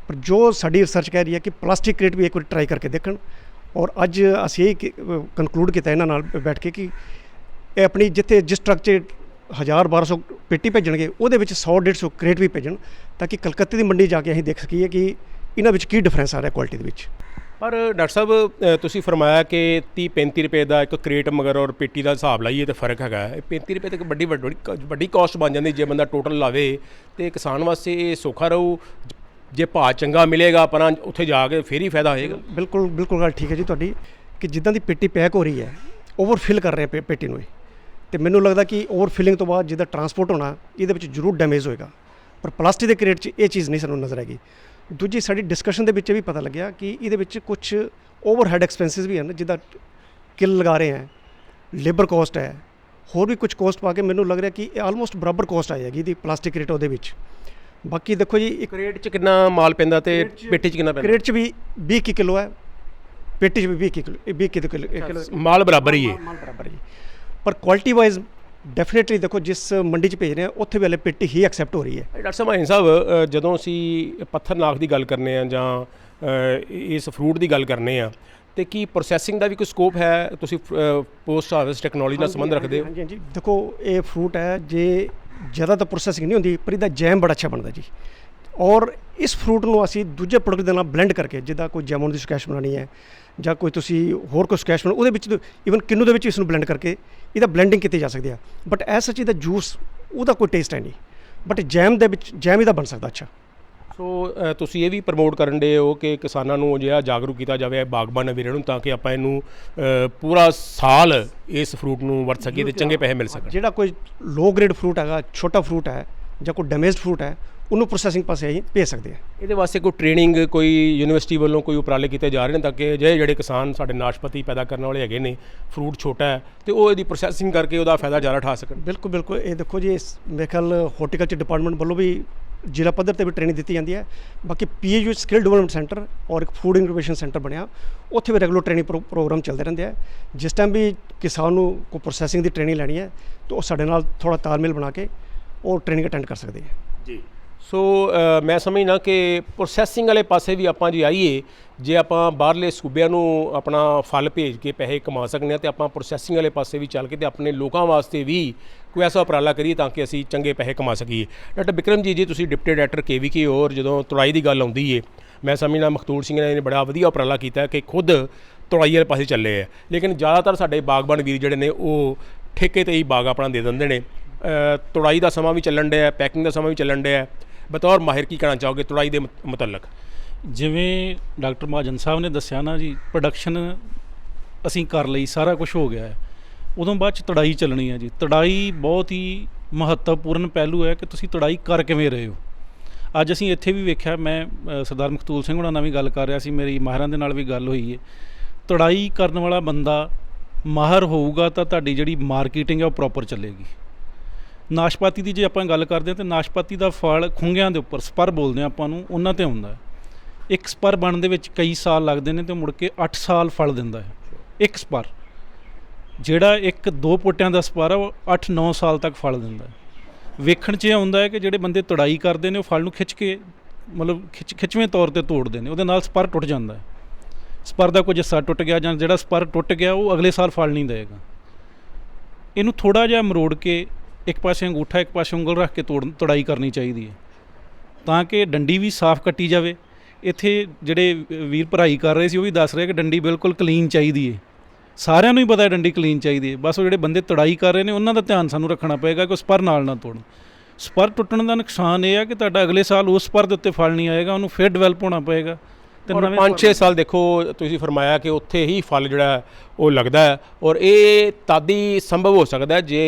ਪਰ ਜੋ ਸਾਡੀ ਰਿਸਰਚ ਕਹਿ ਰਹੀ ਹੈ ਕਿ ਪਲਾਸਟਿਕ ਕਰੇਟ ਵੀ ਇੱਕ ਵਾਰ ਟਰਾਈ ਕਰਕੇ ਦੇਖਣ। ਔਰ ਅੱਜ ਅਸੀਂ ਇਹ ਕਨਕਲੂਡ ਕੀਤਾ ਇਹਨਾਂ ਨਾਲ ਬੈਠ ਕੇ ਕਿ ਇਹ ਆਪਣੀ ਜਿੱਥੇ ਜਿਸ ਟਰੱਕ 'ਚ 1000-1200 ਪੇਟੀ ਭੇਜਣਗੇ ਉਹਦੇ ਵਿੱਚ 100-150 ਕਰੇਟ ਵੀ ਭੇਜਣ, ਤਾਂ ਕਿ ਕਲਕੱਤੇ ਦੀ ਮੰਡੀ ਜਾ ਕੇ ਅਸੀਂ ਦੇਖ ਸਕੀਏ ਕਿ ਇਹਨਾਂ ਵਿੱਚ ਕੀ ਡਿਫਰੈਂਸ ਆ ਰਿਹਾ ਕੁਆਲਿਟੀ ਦੇ ਵਿੱਚ। ਪਰ ਡਾਕਟਰ ਸਾਹਿਬ ਤੁਸੀਂ ਫਰਮਾਇਆ ਕਿ 30-35 ਰੁਪਏ ਦਾ ਇੱਕ ਕਰੇਟ ਮਗਰ ਔਰ ਪੇਟੀ ਦਾ ਹਿਸਾਬ ਲਾਈਏ ਤਾਂ ਫਰਕ ਹੈਗਾ। ਇਹ 35 ਰੁਪਏ ਤੱਕ ਵੱਡੀ ਕਾਸਟ ਬਣ ਜਾਂਦੀ ਜੇ ਬੰਦਾ ਟੋਟਲ ਲਾਵੇ, ਤੇ ਕਿਸਾਨ ਵਾਸਤੇ ਇਹ ਸੌਖਾ ਰਹੂ। ਜੇ ਭਾਅ ਚੰਗਾ ਮਿਲੇਗਾ ਪਰ ਉੱਥੇ ਜਾ ਕੇ ਫਿਰ ਹੀ ਫਾਇਦਾ ਹੋਏਗਾ। ਬਿਲਕੁਲ ਗੱਲ ਠੀਕ ਹੈ ਜੀ ਤੁਹਾਡੀ, ਕਿ ਜਿੱਦਾਂ ਦੀ ਪੇਟੀ ਪੈਕ ਹੋ ਰਹੀ ਹੈ ਓਵਰਫਿਲ ਕਰ ਰਹੇ ਪੇਟੀ ਨੂੰ, ਅਤੇ ਮੈਨੂੰ ਲੱਗਦਾ ਕਿ ਓਵਰਫਿਲਿੰਗ ਤੋਂ ਬਾਅਦ ਜਿੱਦਾਂ ਟਰਾਂਸਪੋਰਟ ਹੋਣਾ ਇਹਦੇ ਵਿੱਚ ਜ਼ਰੂਰ ਡੈਮੇਜ ਹੋਏਗਾ। ਪਰ ਪਲਾਸਟਿਕ ਦੇ ਕ੍ਰੇਟ 'ਚ ਇਹ ਚੀਜ਼ ਨਹੀਂ ਸਾਨੂੰ ਨਜ਼ਰ ਆਏਗੀ। ਦੂਜੀ ਸਾਡੀ ਡਿਸਕਸ਼ਨ ਦੇ ਵਿੱਚ ਇਹ ਵੀ ਪਤਾ ਲੱਗਿਆ ਕਿ ਇਹਦੇ ਵਿੱਚ ਕੁਝ ਓਵਰਹੈਡ ਐਕਸਪੈਂਸਿਸ ਵੀ ਹਨ, ਜਿੱਦਾਂ ਕਿੱਲ ਲਗਾ ਰਹੇ ਹੈ, ਲੇਬਰ ਕੋਸਟ ਹੈ, ਹੋਰ ਵੀ ਕੁਝ ਕੋਸਟ ਪਾ ਕੇ ਮੈਨੂੰ ਲੱਗ ਰਿਹਾ ਕਿ ਇਹ ਆਲਮੋਸਟ ਬਰਾਬਰ ਕੋਸਟ ਆਏਗੀ ਇਹਦੀ ਪਲਾਸਟਿਕ ਕ੍ਰੇਟ ਉਹਦੇ ਵਿੱਚ। ਬਾਕੀ ਦੇਖੋ ਜੀ, ਇੱਕ ਕ੍ਰੇਟ 'ਚ ਕਿੰਨਾ ਮਾਲ ਪੈਂਦਾ ਤੇ ਪੇਟੀ 'ਚ ਕਿੰਨਾ ਪੈਂਦਾ? ਕ੍ਰੇਟ 'ਚ ਵੀ 20 ਕਿਲੋ ਹੈ, ਪੇਟੀ 'ਚ ਵੀ 20 ਕਿਲੋ, 20 ਕਿਲੋ ਮਾਲ ਬਰਾਬਰ ਹੀ ਹੈ। ਮਾਲ ਬਰਾਬਰ ਹੀ, ਪਰ ਕੁਆਲਿਟੀ ਵਾਈਜ਼ ਡੈਫੀਨੇਟਲੀ ਦੇਖੋ ਜਿਸ ਮੰਡੀ 'ਚ ਭੇਜ ਰਹੇ ਹਾਂ ਉੱਥੇ ਵੀ ਹਲੇ ਪੇਟੀ ਹੀ ਐਕਸੈਪਟ ਹੋ ਰਹੀ ਹੈ। ਡਾਕਟਰ ਸਾਹਿਬ ਮਾਹਿਨ ਸਾਹਿਬ, ਜਦੋਂ ਅਸੀਂ ਪੱਥਰਨਾਕ ਦੀ ਗੱਲ ਕਰਨੇ ਆ ਜਾਂ ਇਸ ਫਰੂਟ ਦੀ ਗੱਲ ਕਰਨੇ ਆ, ਤੇ ਕੀ ਪ੍ਰੋਸੈਸਿੰਗ ਦਾ ਵੀ ਕੋਈ ਸਕੋਪ ਹੈ? ਤੁਸੀਂ ਪੋਸਟ ਹਾਰਵੈਸਟ ਟੈਕਨੋਲੋਜੀ ਨਾਲ ਸੰਬੰਧ ਰੱਖਦੇ ਹੋ? ਹਾਂਜੀ ਹਾਂਜੀ, ਦੇਖੋ ਇਹ ਫਰੂਟ ਹੈ, ਜੇ ਜ਼ਿਆਦਾ ਤਾਂ ਪ੍ਰੋਸੈਸਿੰਗ ਨਹੀਂ ਹੁੰਦੀ ਪਰ ਇਹਦਾ ਜੈਮ ਬੜਾ ਅੱਛਾ ਬਣਦਾ ਜੀ। ਔਰ ਇਸ ਫਰੂਟ ਨੂੰ ਅਸੀਂ ਦੂਜੇ ਪ੍ਰੋਡਕਟ ਦੇ ਨਾਲ ਬਲੈਂਡ ਕਰਕੇ, ਜਿੱਦਾਂ ਕੋਈ ਜੈਮਨ ਦੀ ਸਕੈਸ਼ ਬਣਾਉਣੀ ਹੈ ਜਾਂ ਕੋਈ ਤੁਸੀਂ ਹੋਰ ਕੋਈ ਸਕੈਸ਼ ਬਣਾਉਣਾ, ਉਹਦੇ ਵਿੱਚ ਈਵਨ ਕਿੰਨੂ ਦੇ ਵਿੱਚ ਇਸ ਨੂੰ ਬਲੈਂਡ ਕਰਕੇ ਇਹਦਾ ਬਲੈਂਡਿੰਗ ਕੀਤੀ ਜਾ ਸਕਦੀ ਹੈ। ਬਟ ਐਸ ਸੱਚ ਇਹਦਾ ਜੂਸ ਉਹਦਾ ਕੋਈ ਟੇਸਟ ਹੈ ਨਹੀਂ, ਬਟ ਜੈਮ ਦੇ ਵਿੱਚ ਜੈਮ ਇਹਦਾ ਬਣ ਸਕਦਾ ਅੱਛਾ। ਸੋ ਤੁਸੀਂ ਇਹ ਵੀ ਪ੍ਰਮੋਟ ਕਰਨ ਦੇ ਹੋ ਕਿ ਕਿਸਾਨਾਂ ਨੂੰ ਜਿਹੜਾ ਜਾਗਰੂਕ ਕੀਤਾ ਜਾਵੇ ਬਾਗਬਾਨ ਵੀਰਾਂ ਨੂੰ, ਤਾਂ ਕਿ ਆਪਾਂ ਇਹਨੂੰ ਪੂਰਾ ਸਾਲ ਇਸ ਫਰੂਟ ਨੂੰ ਵਰਤ ਸਕੀਏ ਤੇ ਚੰਗੇ ਪੈਸੇ ਮਿਲ ਸਕਣ। ਜਿਹੜਾ ਕੋਈ ਲੋ ਗ੍ਰੇਡ ਫਰੂਟ ਹੈਗਾ, ਛੋਟਾ ਫਰੂਟ ਹੈ ਜਾਂ ਕੋਈ ਡੈਮੇਜਡ ਫਰੂਟ ਹੈ, ਉਹਨੂੰ ਪ੍ਰੋਸੈਸਿੰਗ ਪਾਸੇ ਅਸੀਂ ਭੇਜ ਸਕਦੇ ਹਾਂ। ਇਹਦੇ ਵਾਸਤੇ ਕੋਈ ਟ੍ਰੇਨਿੰਗ, ਕੋਈ ਯੂਨੀਵਰਸਿਟੀ ਵੱਲੋਂ ਕੋਈ ਉਪਰਾਲੇ ਕੀਤੇ ਜਾ ਰਹੇ ਨੇ ਤਾਂ ਕਿ ਜਿਹੜੇ ਕਿਸਾਨ ਸਾਡੇ ਨਾਸ਼ਪਾਤੀ ਪੈਦਾ ਕਰਨ ਵਾਲੇ ਹੈਗੇ ਨੇ, ਫਰੂਟ ਛੋਟਾ ਹੈ ਤੇ ਉਹ ਇਹਦੀ ਪ੍ਰੋਸੈਸਿੰਗ ਕਰਕੇ ਉਹਦਾ ਫਾਇਦਾ ਜ਼ਿਆਦਾ ਉਠਾ ਸਕਣ? ਬਿਲਕੁਲ ਬਿਲਕੁਲ, ਇਹ ਦੇਖੋ ਜੀ, ਮੇਰੇ ਖਿਆਲ ਹਾਰਟੀਕਲਚਰ ਡਿਪਾਰਟਮੈਂਟ ਵੱਲੋਂ ਵੀ ਜ਼ਿਲ੍ਹਾ ਪੱਧਰ ਤੇ ਵੀ ਟ੍ਰੇਨਿੰਗ ਦਿੱਤੀ ਜਾਂਦੀ ਹੈ। ਬਾਕੀ PHU ਸਕਿੱਲ ਡਿਵੈਲਪਮੈਂਟ ਸੈਂਟਰ ਔਰ ਇੱਕ ਫੂਡ ਇਨੋਵੇਸ਼ਨ ਸੈਂਟਰ ਬਣਿਆ, ਉੱਥੇ ਵੀ ਰੈਗੂਲਰ ਟ੍ਰੇਨਿੰਗ ਪ੍ਰੋਗਰਾਮ ਚੱਲਦੇ ਰਹਿੰਦੇ ਆ। ਜਿਸ ਟਾਈਮ ਵੀ ਕਿਸਾਨ ਨੂੰ ਕੋਈ ਪ੍ਰੋਸੈਸਿੰਗ ਦੀ ਟ੍ਰੇਨਿੰਗ ਲੈਣੀ ਹੈ ਤਾਂ ਉਹ ਸਾਡੇ ਨਾਲ ਥੋੜ੍ਹਾ ਤਾਲਮੇਲ ਬਣਾ ਕੇ ਉਹ ਟ੍ਰੇਨਿੰਗ ਅਟੈਂਡ ਕਰ ਸਕਦੇ ਹੈ ਜੀ। ਸੋ ਮੈਂ ਸਮਝਦਾ ਕਿ ਪ੍ਰੋਸੈਸਿੰਗ ਵਾਲੇ ਪਾਸੇ ਵੀ ਆਪਾਂ ਜੇ ਆਈਏ, ਜੇ ਆਪਾਂ ਬਾਹਰਲੇ ਸੂਬਿਆਂ ਨੂੰ ਆਪਣਾ ਫਲ ਭੇਜ ਕੇ ਪੈਸੇ ਕਮਾ ਸਕਦੇ ਹਾਂ, ਤੇ ਆਪਾਂ ਪ੍ਰੋਸੈਸਿੰਗ ਵਾਲੇ ਪਾਸੇ ਵੀ ਚੱਲ ਕੇ ਤੇ ਆਪਣੇ ਲੋਕਾਂ ਵਾਸਤੇ ਵੀ ਕੋਈ ਐਸਾ ਉਪਰਾਲਾ ਕਰੀਏ ਤਾਂ ਕਿ ਅਸੀਂ ਚੰਗੇ ਪੈਸੇ ਕਮਾ ਸਕੀਏ। ਡਾਕਟਰ ਬਿਕਰਮ ਜੀ, ਤੁਸੀਂ ਡਿਪਟੀ ਡਾਇਰੈਕਟਰ KVK ਔਰ ਜਦੋਂ ਤੁੜਾਈ ਦੀ ਗੱਲ ਆਉਂਦੀ ਹੈ, ਮੈਂ ਸਮਝਦਾ ਮਖਤੂਰ ਸਿੰਘ ਨੇ ਬੜਾ ਵਧੀਆ ਉਪਰਾਲਾ ਕੀਤਾ ਕਿ ਖੁਦ ਤੁੜਾਈ ਵਾਲੇ ਪਾਸੇ ਚੱਲੇ ਹੈ। ਲੇਕਿਨ ਜ਼ਿਆਦਾਤਰ ਸਾਡੇ ਬਾਗਬਾਨ ਵੀਰ ਜਿਹੜੇ ਨੇ ਉਹ ਠੇਕੇ 'ਤੇ ਹੀ ਬਾਗ ਆਪਣਾ ਦੇ ਦਿੰਦੇ ਨੇ। ਤੁੜਾਈ ਦਾ ਸਮਾਂ ਵੀ ਚੱਲਣ ਡਿਆ, ਪੈਕਿੰਗ ਦਾ ਸਮਾਂ ਵੀ ਚੱਲਣ ਡਿਆ। ਬਤੌਰ ਮਾਹਿਰ ਕੀ ਕਹਿਣਾ ਚਾਹੋਗੇ ਤੁੜਾਈ ਦੇ ਮੁਤਲਕ? ਜਿਵੇਂ ਡਾਕਟਰ ਮਹਾਜਨ ਸਾਹਿਬ ਨੇ ਦੱਸਿਆ ਨਾ ਜੀ, ਪ੍ਰੋਡਕਸ਼ਨ ਅਸੀਂ ਕਰ ਲਈ, ਸਾਰਾ ਕੁਝ ਹੋ ਗਿਆ ਹੈ, ਉਦੋਂ ਬਾਅਦ 'ਚ ਤੁੜਾਈ ਚੱਲਣੀ ਹੈ ਜੀ। ਤੁੜਾਈ ਬਹੁਤ ਹੀ ਮਹੱਤਵਪੂਰਨ ਪਹਿਲੂ ਹੈ ਕਿ ਤੁਸੀਂ ਤੁੜਾਈ ਕਰ ਕਿਵੇਂ ਰਹੇ ਹੋ। ਅੱਜ ਅਸੀਂ ਇੱਥੇ ਵੀ ਵੇਖਿਆ, ਮੈਂ ਸਰਦਾਰ ਮਖਤੂਲ ਸਿੰਘ ਹੁਣਾਂ ਨਾਲ ਵੀ ਗੱਲ ਕਰ ਰਿਹਾ ਸੀ, ਮੇਰੀ ਮਾਹਿਰਾਂ ਦੇ ਨਾਲ ਵੀ ਗੱਲ ਹੋਈ ਹੈ। ਤੁੜਾਈ ਕਰਨ ਵਾਲਾ ਬੰਦਾ ਮਾਹਰ ਹੋਊਗਾ ਤਾਂ ਤੁਹਾਡੀ ਜਿਹੜੀ ਮਾਰਕੀਟਿੰਗ ਹੈ ਉਹ ਪ੍ਰੋਪਰ ਚੱਲੇਗੀ। ਨਾਸ਼ਪਾਤੀ ਦੀ ਜੇ ਆਪਾਂ ਗੱਲ ਕਰਦੇ ਹਾਂ ਤਾਂ ਨਾਸ਼ਪਾਤੀ ਦਾ ਫਲ ਖੁੰਗਿਆਂ ਦੇ ਉੱਪਰ ਸਪਰ ਬੋਲਦੇ ਹਾਂ ਆਪਾਂ ਨੂੰ, ਉਹਨਾਂ 'ਤੇ ਹੁੰਦਾ। ਇੱਕ ਸਪਰ ਬਣਨ ਦੇ ਵਿੱਚ ਕਈ ਸਾਲ ਲੱਗਦੇ ਨੇ ਤੇ ਮੁੜ ਕੇ 8 ਸਾਲ ਫਲ ਦਿੰਦਾ ਹੈ ਇੱਕ ਸਪਰ। ਜਿਹੜਾ 1-2 ਪੋਟਿਆਂ ਦਾ ਸਪਰ ਆ ਉਹ 8-9 ਸਾਲ ਤੱਕ ਫਲ ਦਿੰਦਾ ਹੈ। ਵੇਖਣ 'ਚ ਇਹ ਆਉਂਦਾ ਹੈ ਕਿ ਜਿਹੜੇ ਬੰਦੇ ਤੁੜਾਈ ਕਰਦੇ ਨੇ ਉਹ ਫਲ ਨੂੰ ਖਿੱਚ ਕੇ, ਮਤਲਬ ਖਿੱਚਵੇਂ ਤੌਰ 'ਤੇ ਤੋੜਦੇ ਨੇ, ਉਹਦੇ ਨਾਲ ਸਪਰ ਟੁੱਟ ਜਾਂਦਾ ਹੈ। ਸਪਰ ਦਾ ਕੋਈ ਹਿੱਸਾ ਟੁੱਟ ਗਿਆ ਜਾਂ ਜਿਹੜਾ ਸਪਰ ਟੁੱਟ ਗਿਆ ਉਹ ਅਗਲੇ ਸਾਲ ਫਲ ਨਹੀਂ ਦੇਵੇਗਾ। ਇਹਨੂੰ ਥੋੜ੍ਹਾ ਜਿਹਾ ਮਰੋੜ ਕੇ ਇੱਕ ਪਾਸੇ ਅੰਗੂਠਾ ਇੱਕ ਪਾਸੇ ਉਂਗਲ ਰੱਖ ਕੇ ਤੁੜਾਈ ਕਰਨੀ ਚਾਹੀਦੀ ਹੈ ਤਾਂ ਕਿ ਡੰਡੀ ਵੀ ਸਾਫ਼ ਕੱਟੀ ਜਾਵੇ। ਇੱਥੇ ਜਿਹੜੇ ਵੀਰ ਭਰਾਈ ਕਰ ਰਹੇ ਸੀ ਉਹ ਵੀ ਦੱਸ ਰਹੇ ਕਿ ਡੰਡੀ ਬਿਲਕੁਲ ਕਲੀਨ ਚਾਹੀਦੀ ਹੈ। ਸਾਰਿਆਂ ਨੂੰ ਹੀ ਪਤਾ ਹੈ ਡੰਡੀ ਕਲੀਨ ਚਾਹੀਦੀ ਹੈ, ਬਸ ਉਹ ਜਿਹੜੇ ਬੰਦੇ ਤੁੜਾਈ ਕਰ ਰਹੇ ਨੇ ਉਹਨਾਂ ਦਾ ਧਿਆਨ ਸਾਨੂੰ ਰੱਖਣਾ ਪਏਗਾ ਕਿ ਉਹ ਸਪਰ ਨਾਲ ਨਾ ਤੋੜਨ। ਸਪਰ ਟੁੱਟਣ ਦਾ ਨੁਕਸਾਨ ਇਹ ਆ ਕਿ ਤੁਹਾਡਾ ਅਗਲੇ ਸਾਲ ਉਸ ਸਪਰ ਦੇ ਉੱਤੇ ਫਲ ਨਹੀਂ ਆਏਗਾ, ਉਹਨੂੰ ਫਿਰ ਡਿਵੈਲਪ ਹੋਣਾ ਪਏਗਾ। ਤੇ 5-6 ਸਾਲ ਦੇਖੋ ਤੁਸੀਂ ਫਰਮਾਇਆ ਕਿ ਉੱਥੇ ਹੀ ਫਲ ਜਿਹੜਾ ਉਹ ਲੱਗਦਾ ਹੈ, ਔਰ ਇਹ ਤਦ ਹੀ ਸੰਭਵ ਹੋ ਸਕਦਾ ਜੇ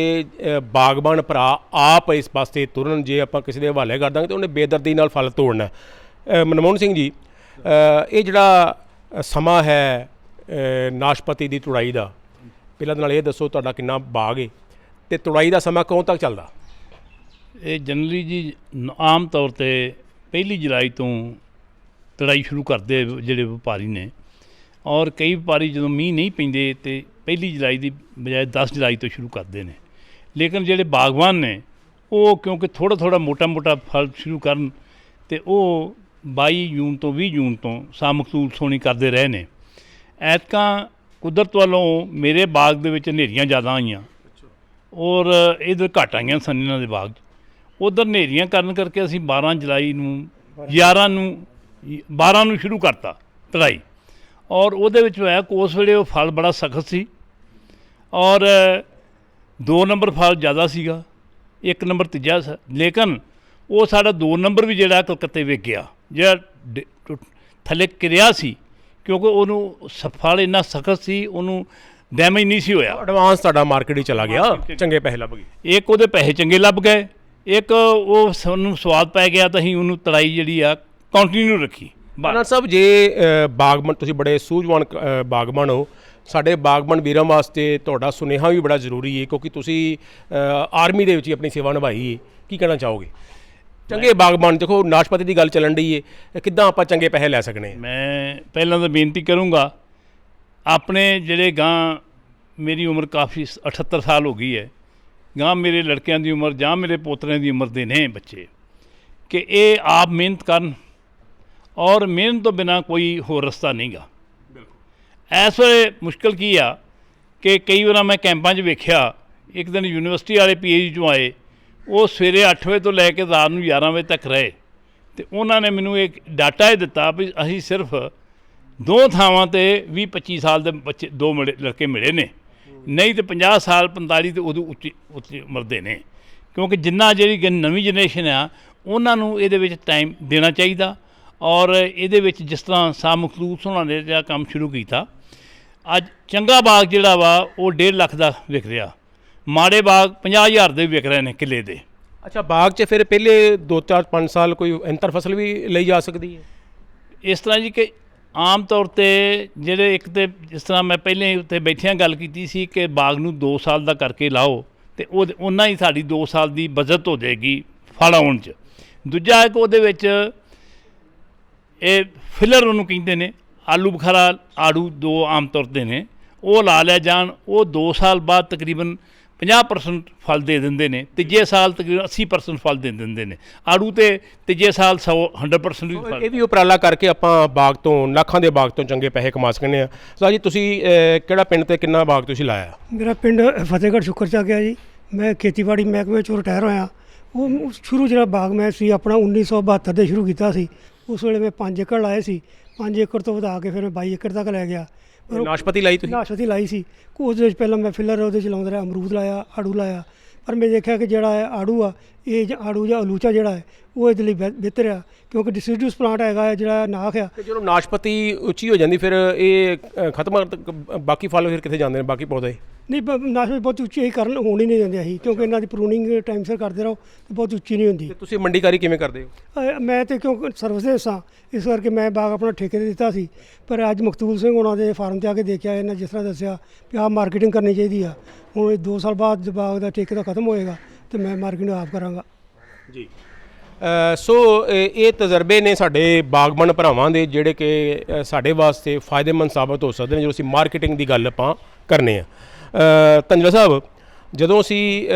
ਬਾਗਬਾਨ ਭਰਾ ਆਪ ਇਸ ਪਾਸੇ ਤੁਰਨ। ਜੇ ਆਪਾਂ ਕਿਸੇ ਦੇ ਹਵਾਲੇ ਕਰ ਦਾਂਗੇ ਤਾਂ ਉਹਨੇ ਬੇਦਰਦੀ ਨਾਲ ਫਲ ਤੋੜਨਾ। ਮਨਮੋਹਨ ਸਿੰਘ ਜੀ, ਇਹ ਜਿਹੜਾ ਸਮਾਂ ਹੈ ਨਾਸ਼ਪਾਤੀ ਦੀ ਤੁੜਾਈ ਦਾ, ਪਹਿਲਾਂ ਨਾਲ ਇਹ ਦੱਸੋ ਤੁਹਾਡਾ ਕਿੰਨਾ ਬਾਗ ਹੈ ਤੇ ਤੁੜਾਈ ਦਾ ਸਮਾਂ ਕਦੋਂ ਤੱਕ ਚੱਲਦਾ? ਇਹ ਜਨਰਲੀ ਜੀ ਆਮ ਤੌਰ 'ਤੇ 1 ਜੁਲਾਈ ਤੋਂ ਤੁੜਾਈ ਸ਼ੁਰੂ ਕਰਦੇ ਜਿਹੜੇ ਵਪਾਰੀ ਨੇ, ਔਰ ਕਈ ਵਪਾਰੀ ਜਦੋਂ ਮੀਂਹ ਨਹੀਂ ਪੈਂਦੇ ਤੇ 1 ਜੁਲਾਈ ਦੀ ਬਜਾਏ 10 ਜੁਲਾਈ ਤੋਂ ਸ਼ੁਰੂ ਕਰਦੇ ਨੇ। ਲੇਕਿਨ ਜਿਹੜੇ ਬਾਗਬਾਨ ਨੇ ਉਹ ਕਿਉਂਕਿ ਥੋੜ੍ਹਾ ਮੋਟਾ ਫਲ ਸ਼ੁਰੂ ਕਰਨ ਤੇ ਉਹ 22 ਜੂਨ ਤੋਂ 20 ਜੂਨ ਤੋਂ ਸਾਮਕਤੂਲ ਸੋਣੀ ਕਰਦੇ ਰਹੇ ਨੇ। ਐਤਕਾਂ ਕੁਦਰਤ ਵੱਲੋਂ ਮੇਰੇ ਬਾਗ ਦੇ ਵਿੱਚ ਹਨੇਰੀਆਂ ਜ਼ਿਆਦਾ ਆਈਆਂ ਔਰ ਇੱਧਰ ਘੱਟ ਆਈਆਂ ਸਨ ਇਹਨਾਂ ਦੇ ਬਾਗ 'ਚ। ਉੱਧਰ ਹਨੇਰੀਆਂ ਕਰਨ ਕਰਕੇ ਅਸੀਂ 12 ਜੁਲਾਈ ਨੂੰ 12 ਨੂੰ ਸ਼ੁਰੂ ਕਰਤਾ ਤੁੜਾਈ, ਔਰ ਉਹਦੇ ਵਿੱਚ ਹੋਇਆ ਕਿ ਉਸ ਵੇਲੇ ਉਹ ਫਲ ਬੜਾ ਸਖਤ ਸੀ ਔਰ 2 ਨੰਬਰ ਫਲ ਜ਼ਿਆਦਾ ਸੀਗਾ, 1 ਨੰਬਰ ਤੀਜਾ। ਲੇਕਿਨ ਉਹ ਸਾਡਾ 2 ਨੰਬਰ ਵੀ ਜਿਹੜਾ ਕਲਕੱਤੇ ਵਿਕ ਗਿਆ, ਜਿਹੜਾ ਥੱਲੇ ਕਿਰਿਆ ਸੀ, ਕਿਉਂਕਿ ਉਹਨੂੰ ਫਲ ਇੰਨਾ ਸਖਤ ਸੀ ਉਹਨੂੰ ਡੈਮੇਜ ਨਹੀਂ ਸੀ ਹੋਇਆ। ਐਡਵਾਂਸ ਤੁਹਾਡਾ ਮਾਰਕੀਟ ਹੀ ਚਲਾ ਗਿਆ, ਚੰਗੇ ਪੈਸੇ ਲੱਭ ਗਏ। ਇੱਕ ਉਹਦੇ ਪੈਸੇ ਚੰਗੇ ਲੱਭ ਗਏ, ਇੱਕ ਉਹ ਸਾਨੂੰ ਸਵਾਦ ਪੈ ਗਿਆ ਤਾਂ ਅਸੀਂ ਉਹਨੂੰ ਤੜਾਈ ਜਿਹੜੀ ਆ ਕੰਟੀਨਿਊ ਰੱਖੀ ਰਾਣਾ ਸਾਹਿਬ ਜੇ ਬਾਗਬਾਨ ਤੁਸੀਂ ਬੜੇ ਸੂਝਵਾਨ ਬਾਗਬਾਨ ਹੋ, ਸਾਡੇ ਬਾਗਬਾਨ ਵੀਰਾਂ ਵਾਸਤੇ ਤੁਹਾਡਾ ਸੁਨੇਹਾ ਵੀ ਬੜਾ ਜ਼ਰੂਰੀ ਹੈ ਕਿਉਂਕਿ ਤੁਸੀਂ ਆਰਮੀ ਦੇ ਵਿੱਚ ਹੀ ਆਪਣੀ ਸੇਵਾ ਨਿਭਾਈ ਹੈ। ਕੀ ਕਹਿਣਾ ਚਾਹੋਗੇ? ਚੰਗੇ ਬਾਗਬਾਨ ਦੇਖੋ ਨਾਸ਼ਪਾਤੀ ਦੀ ਗੱਲ ਚੱਲਣ ਡਈ ਹੈ, ਕਿੱਦਾਂ ਆਪਾਂ ਚੰਗੇ ਪੈਸੇ ਲੈ ਸਕਨੇ ਹਾਂ? ਮੈਂ ਪਹਿਲਾਂ ਤਾਂ ਬੇਨਤੀ ਕਰੂੰਗਾ ਆਪਣੇ ਜਿਹੜੇ ਗਾਂ ਮੇਰੀ ਉਮਰ ਕਾਫੀ 78 ਸਾਲ ਹੋ ਗਈ ਹੈ, ਗਾਂ ਮੇਰੇ ਲੜਕਿਆਂ ਦੀ ਉਮਰ ਜਾਂ ਮੇਰੇ ਪੋਤਰਿਆਂ ਦੀ ਉਮਰ ਦੇ ਨੇ ਬੱਚੇ, ਕਿ ਇਹ ਆਪ ਮਿਹਨਤ ਕਰਨ ਔਰ ਮਿਹਨਤ ਤੋਂ ਬਿਨਾ ਕੋਈ ਹੋਰ ਰਸਤਾ ਨਹੀਂ ਗਾ। ਇਸ ਵੇਲੇ ਮੁਸ਼ਕਿਲ ਕੀ ਆ ਕਿ ਕਈ ਵਾਰ ਮੈਂ ਕੈਂਪਾਂ 'ਚ ਵੇਖਿਆ, ਇੱਕ ਦਿਨ ਯੂਨੀਵਰਸਿਟੀ ਵਾਲੇ PhD 'ਚੋਂ ਆਏ, ਉਹ ਸਵੇਰੇ 8 ਵਜੇ ਤੋਂ ਲੈ ਕੇ ਰਾਤ ਨੂੰ 11 ਵਜੇ ਤੱਕ ਰਹੇ, ਅਤੇ ਉਹਨਾਂ ਨੇ ਮੈਨੂੰ ਇੱਕ ਡਾਟਾ ਇਹ ਦਿੱਤਾ ਵੀ ਅਸੀਂ ਸਿਰਫ 2 ਥਾਵਾਂ 'ਤੇ 20-25 ਸਾਲ ਦੇ ਬੱਚੇ 2 ਲੜਕੇ ਮਿਲੇ ਨੇ, ਨਹੀਂ ਤਾਂ 50 ਸਾਲ 45 ਤੇ ਉਦੋਂ ਉੱਚੀ ਉਮਰ ਦੇ ਨੇ। ਕਿਉਂਕਿ ਜਿੰਨਾ ਜਿਹੜੀ ਨਵੀਂ ਜਨਰੇਸ਼ਨ ਆ ਉਹਨਾਂ ਨੂੰ ਇਹਦੇ ਵਿੱਚ ਟਾਈਮ ਦੇਣਾ ਚਾਹੀਦਾ। ਔਰ ਇਹਦੇ ਵਿੱਚ ਜਿਸ ਤਰ੍ਹਾਂ ਸ਼ਾਹ ਮਖਲੂਸ ਹੋਣਾ ਨੇ ਜਿਹੜਾ ਕੰਮ ਸ਼ੁਰੂ ਕੀਤਾ, ਅੱਜ ਚੰਗਾ ਬਾਗ ਜਿਹੜਾ ਵਾ ਉਹ 1.5 ਲੱਖ ਦਾ ਵਿਕ ਰਿਹਾ, ਮਾੜੇ ਬਾਗ 50,000 ਦੇ ਵਿਕ ਰਹੇ ਨੇ ਕਿੱਲੇ ਦੇ। ਅੱਛਾ, ਬਾਗ 'ਚ ਫਿਰ ਪਹਿਲੇ 2-4-5 ਸਾਲ ਕੋਈ ਅੰਤਰ ਫਸਲ ਵੀ ਲਈ ਜਾ ਸਕਦੀ ਹੈ? ਇਸ ਤਰ੍ਹਾਂ ਜੀ ਕਿ ਆਮ ਤੌਰ 'ਤੇ ਜਿਹੜੇ ਇੱਕ ਤਾਂ ਜਿਸ ਤਰ੍ਹਾਂ ਮੈਂ ਪਹਿਲੇ ਉੱਤੇ ਬੈਠਿਆਂ ਗੱਲ ਕੀਤੀ ਸੀ ਕਿ ਬਾਗ ਨੂੰ 2 ਸਾਲ ਦਾ ਕਰਕੇ ਲਾਓ ਅਤੇ ਉਹਨਾਂ ਹੀ ਸਾਡੀ 2 ਸਾਲ ਦੀ ਬਚਤ ਹੋ ਜਾਏਗੀ ਫਲ ਆਉਣ 'ਚ। ਦੂਜਾ ਇੱਕ ਉਹਦੇ ਵਿੱਚ ਇਹ ਫਿਲਰ ਉਹਨੂੰ ਕਹਿੰਦੇ ਨੇ, ਆਲੂ ਬੁਖਾਰਾ ਆੜੂ 2 ਆਮ ਤੌਰ 'ਤੇ ਨੇ, ਉਹ ਲਾ ਲਿਆ ਜਾਣ, ਉਹ 2 ਸਾਲ ਬਾਅਦ ਤਕਰੀਬਨ 50% ਫਲ ਦੇ ਦਿੰਦੇ ਨੇ, ਤੀਜੇ ਸਾਲ ਤਕਰੀਬਨ 80% ਫਲ ਦੇ ਦਿੰਦੇ ਨੇ। ਆੜੂ ਤੇ ਤੀਜੇ ਸਾਲ 100% ਵੀ ਫਲ। ਇਹ ਵੀ ਉਪਰਾਲਾ ਕਰਕੇ ਆਪਾਂ ਬਾਗ ਤੋਂ, ਲੱਖਾਂ ਦੇ ਬਾਗ ਤੋਂ ਚੰਗੇ ਪੈਸੇ ਕਮਾ ਸਕਨੇ ਆ। ਸਰ ਜੀ ਤੁਸੀਂ ਕਿਹੜਾ ਪਿੰਡ ਤੇ ਕਿੰਨਾ ਬਾਗ ਤੁਸੀਂ ਲਾਇਆ? ਮੇਰਾ ਪਿੰਡ ਫਤਿਹਗੜ੍ਹ ਸ਼ੁਕਰ ਚ ਆ ਗਿਆ ਜੀ। ਮੈਂ ਖੇਤੀਬਾੜੀ ਮਹਿਕਮੇ ਚੋਂ ਰਿਟਾਇਰ ਹੋਇਆ। ਉਹ ਸ਼ੁਰੂ ਜਿਹੜਾ ਬਾਗ ਮੈਂ ਸੀ ਆਪਣਾ 1972 ਦੇ ਸ਼ੁਰੂ ਕੀਤਾ ਸੀ। ਉਸ ਵੇਲੇ ਮੈਂ 5 ਏਕੜ ਲਾਏ ਸੀ, 5 ਏਕੜ ਤੋਂ ਵਧਾ ਕੇ ਫਿਰ ਮੈਂ 22 ਏਕੜ ਤੱਕ ਲੈ ਗਿਆ। ਨਾਸ਼ਪਤੀ ਲਾਈ ਤੁਸੀਂ? ਨਾਸ਼ਪਤੀ ਲਾਈ ਸੀ। ਉਹਦੇ ਵਿੱਚ ਪਹਿਲਾਂ ਮੈਂ ਫਿਲਰ ਉਹਦੇ ਚ ਲਾਉਂਦਾ ਰਿਹਾ, ਅਮਰੂਦ ਲਾਇਆ, ਆੜੂ ਲਾਇਆ, ਪਰ ਮੈਂ ਦੇਖਿਆ ਕਿ ਜਿਹੜਾ ਹੈ ਆੜੂ ਆ, ਇਹ ਆੜੂ ਜਾਂ ਅਲੂਚਾ ਜਿਹੜਾ ਹੈ ਉਹ ਇਹਦੇ ਲਈ ਬਿਹਤਰ ਆ, ਕਿਉਂਕਿ ਡਿਸੀਡਿਊਸ ਪਲਾਂਟ ਹੈਗਾ ਹੈ ਜਿਹੜਾ ਨਾਖ ਆ। ਤੇ ਜਦੋਂ ਨਾਸ਼ਪਤੀ ਉੱਚੀ ਹੋ ਜਾਂਦੀ ਫਿਰ ਇਹ ਖਤਮ, ਬਾਕੀ ਫਲ ਫਿਰ ਕਿੱਥੇ ਜਾਂਦੇ ਨੇ ਬਾਕੀ ਪੌਦੇ? ਨਹੀਂ, ਨਾਸ਼ਪਤੀ ਬਹੁਤ ਉੱਚੀ ਹੀ ਕਰਨ ਹੋਣ ਹੀ ਨਹੀਂ ਦਿੰਦੇ ਅਸੀਂ, ਕਿਉਂਕਿ ਇਹਨਾਂ ਦੀ ਪ੍ਰੂਨਿੰਗ ਟਾਈਮ ਸਿਰ ਕਰਦੇ ਰਹੋ ਤਾਂ ਬਹੁਤ ਉੱਚੀ ਨਹੀਂ ਹੁੰਦੀ। ਤੇ ਤੁਸੀਂ ਮੰਡੀਕਾਰੀ ਕਿਵੇਂ ਕਰਦੇ ਹੋ? ਮੈਂ ਤਾਂ ਕਿਉਂਕਿ ਸਰਵਿਸ ਦੇ ਹਿੱਸਾ, ਇਸ ਕਰਕੇ ਮੈਂ ਬਾਗ ਆਪਣਾ ਠੇਕੇ 'ਤੇ ਦਿੱਤਾ ਸੀ, ਪਰ ਅੱਜ ਮਕਤੂਲ ਸਿੰਘ ਹੋਣਾ ਦੇ ਫਾਰਮ 'ਤੇ ਆ ਕੇ ਦੇਖਿਆ, ਇਹਨਾਂ ਜਿਸ ਤਰ੍ਹਾਂ ਦੱਸਿਆ ਵੀ ਆਹ ਮਾਰਕੀਟਿੰਗ ਕਰਨੀ ਚਾਹੀਦੀ ਆ। ਹੁਣ 2 ਸਾਲ ਬਾਅਦ ਬਾਗ ਦਾ ਠੇਕੇ ਦਾ ਖਤਮ ਹੋਏਗਾ ਅਤੇ ਮੈਂ ਮਾਰਕੀਟਿੰਗ ਆਪ ਕਰਾਂਗਾ ਜੀ। ਸੋ ਇਹ ਤਜਰਬੇ ਨੇ ਸਾਡੇ ਬਾਗਬਾਨ ਭਰਾਵਾਂ ਦੇ, ਜਿਹੜੇ ਕਿ ਸਾਡੇ ਵਾਸਤੇ ਫਾਇਦੇਮੰਦ ਸਾਬਤ ਹੋ ਸਕਦੇ ਨੇ ਜਦੋਂ ਅਸੀਂ ਮਾਰਕੀਟਿੰਗ ਦੀ ਗੱਲ ਆਪਾਂ ਕਰਨੇ ਆ। ਧੰਜਵਾ ਸਾਹਿਬ, ਜਦੋਂ ਅਸੀਂ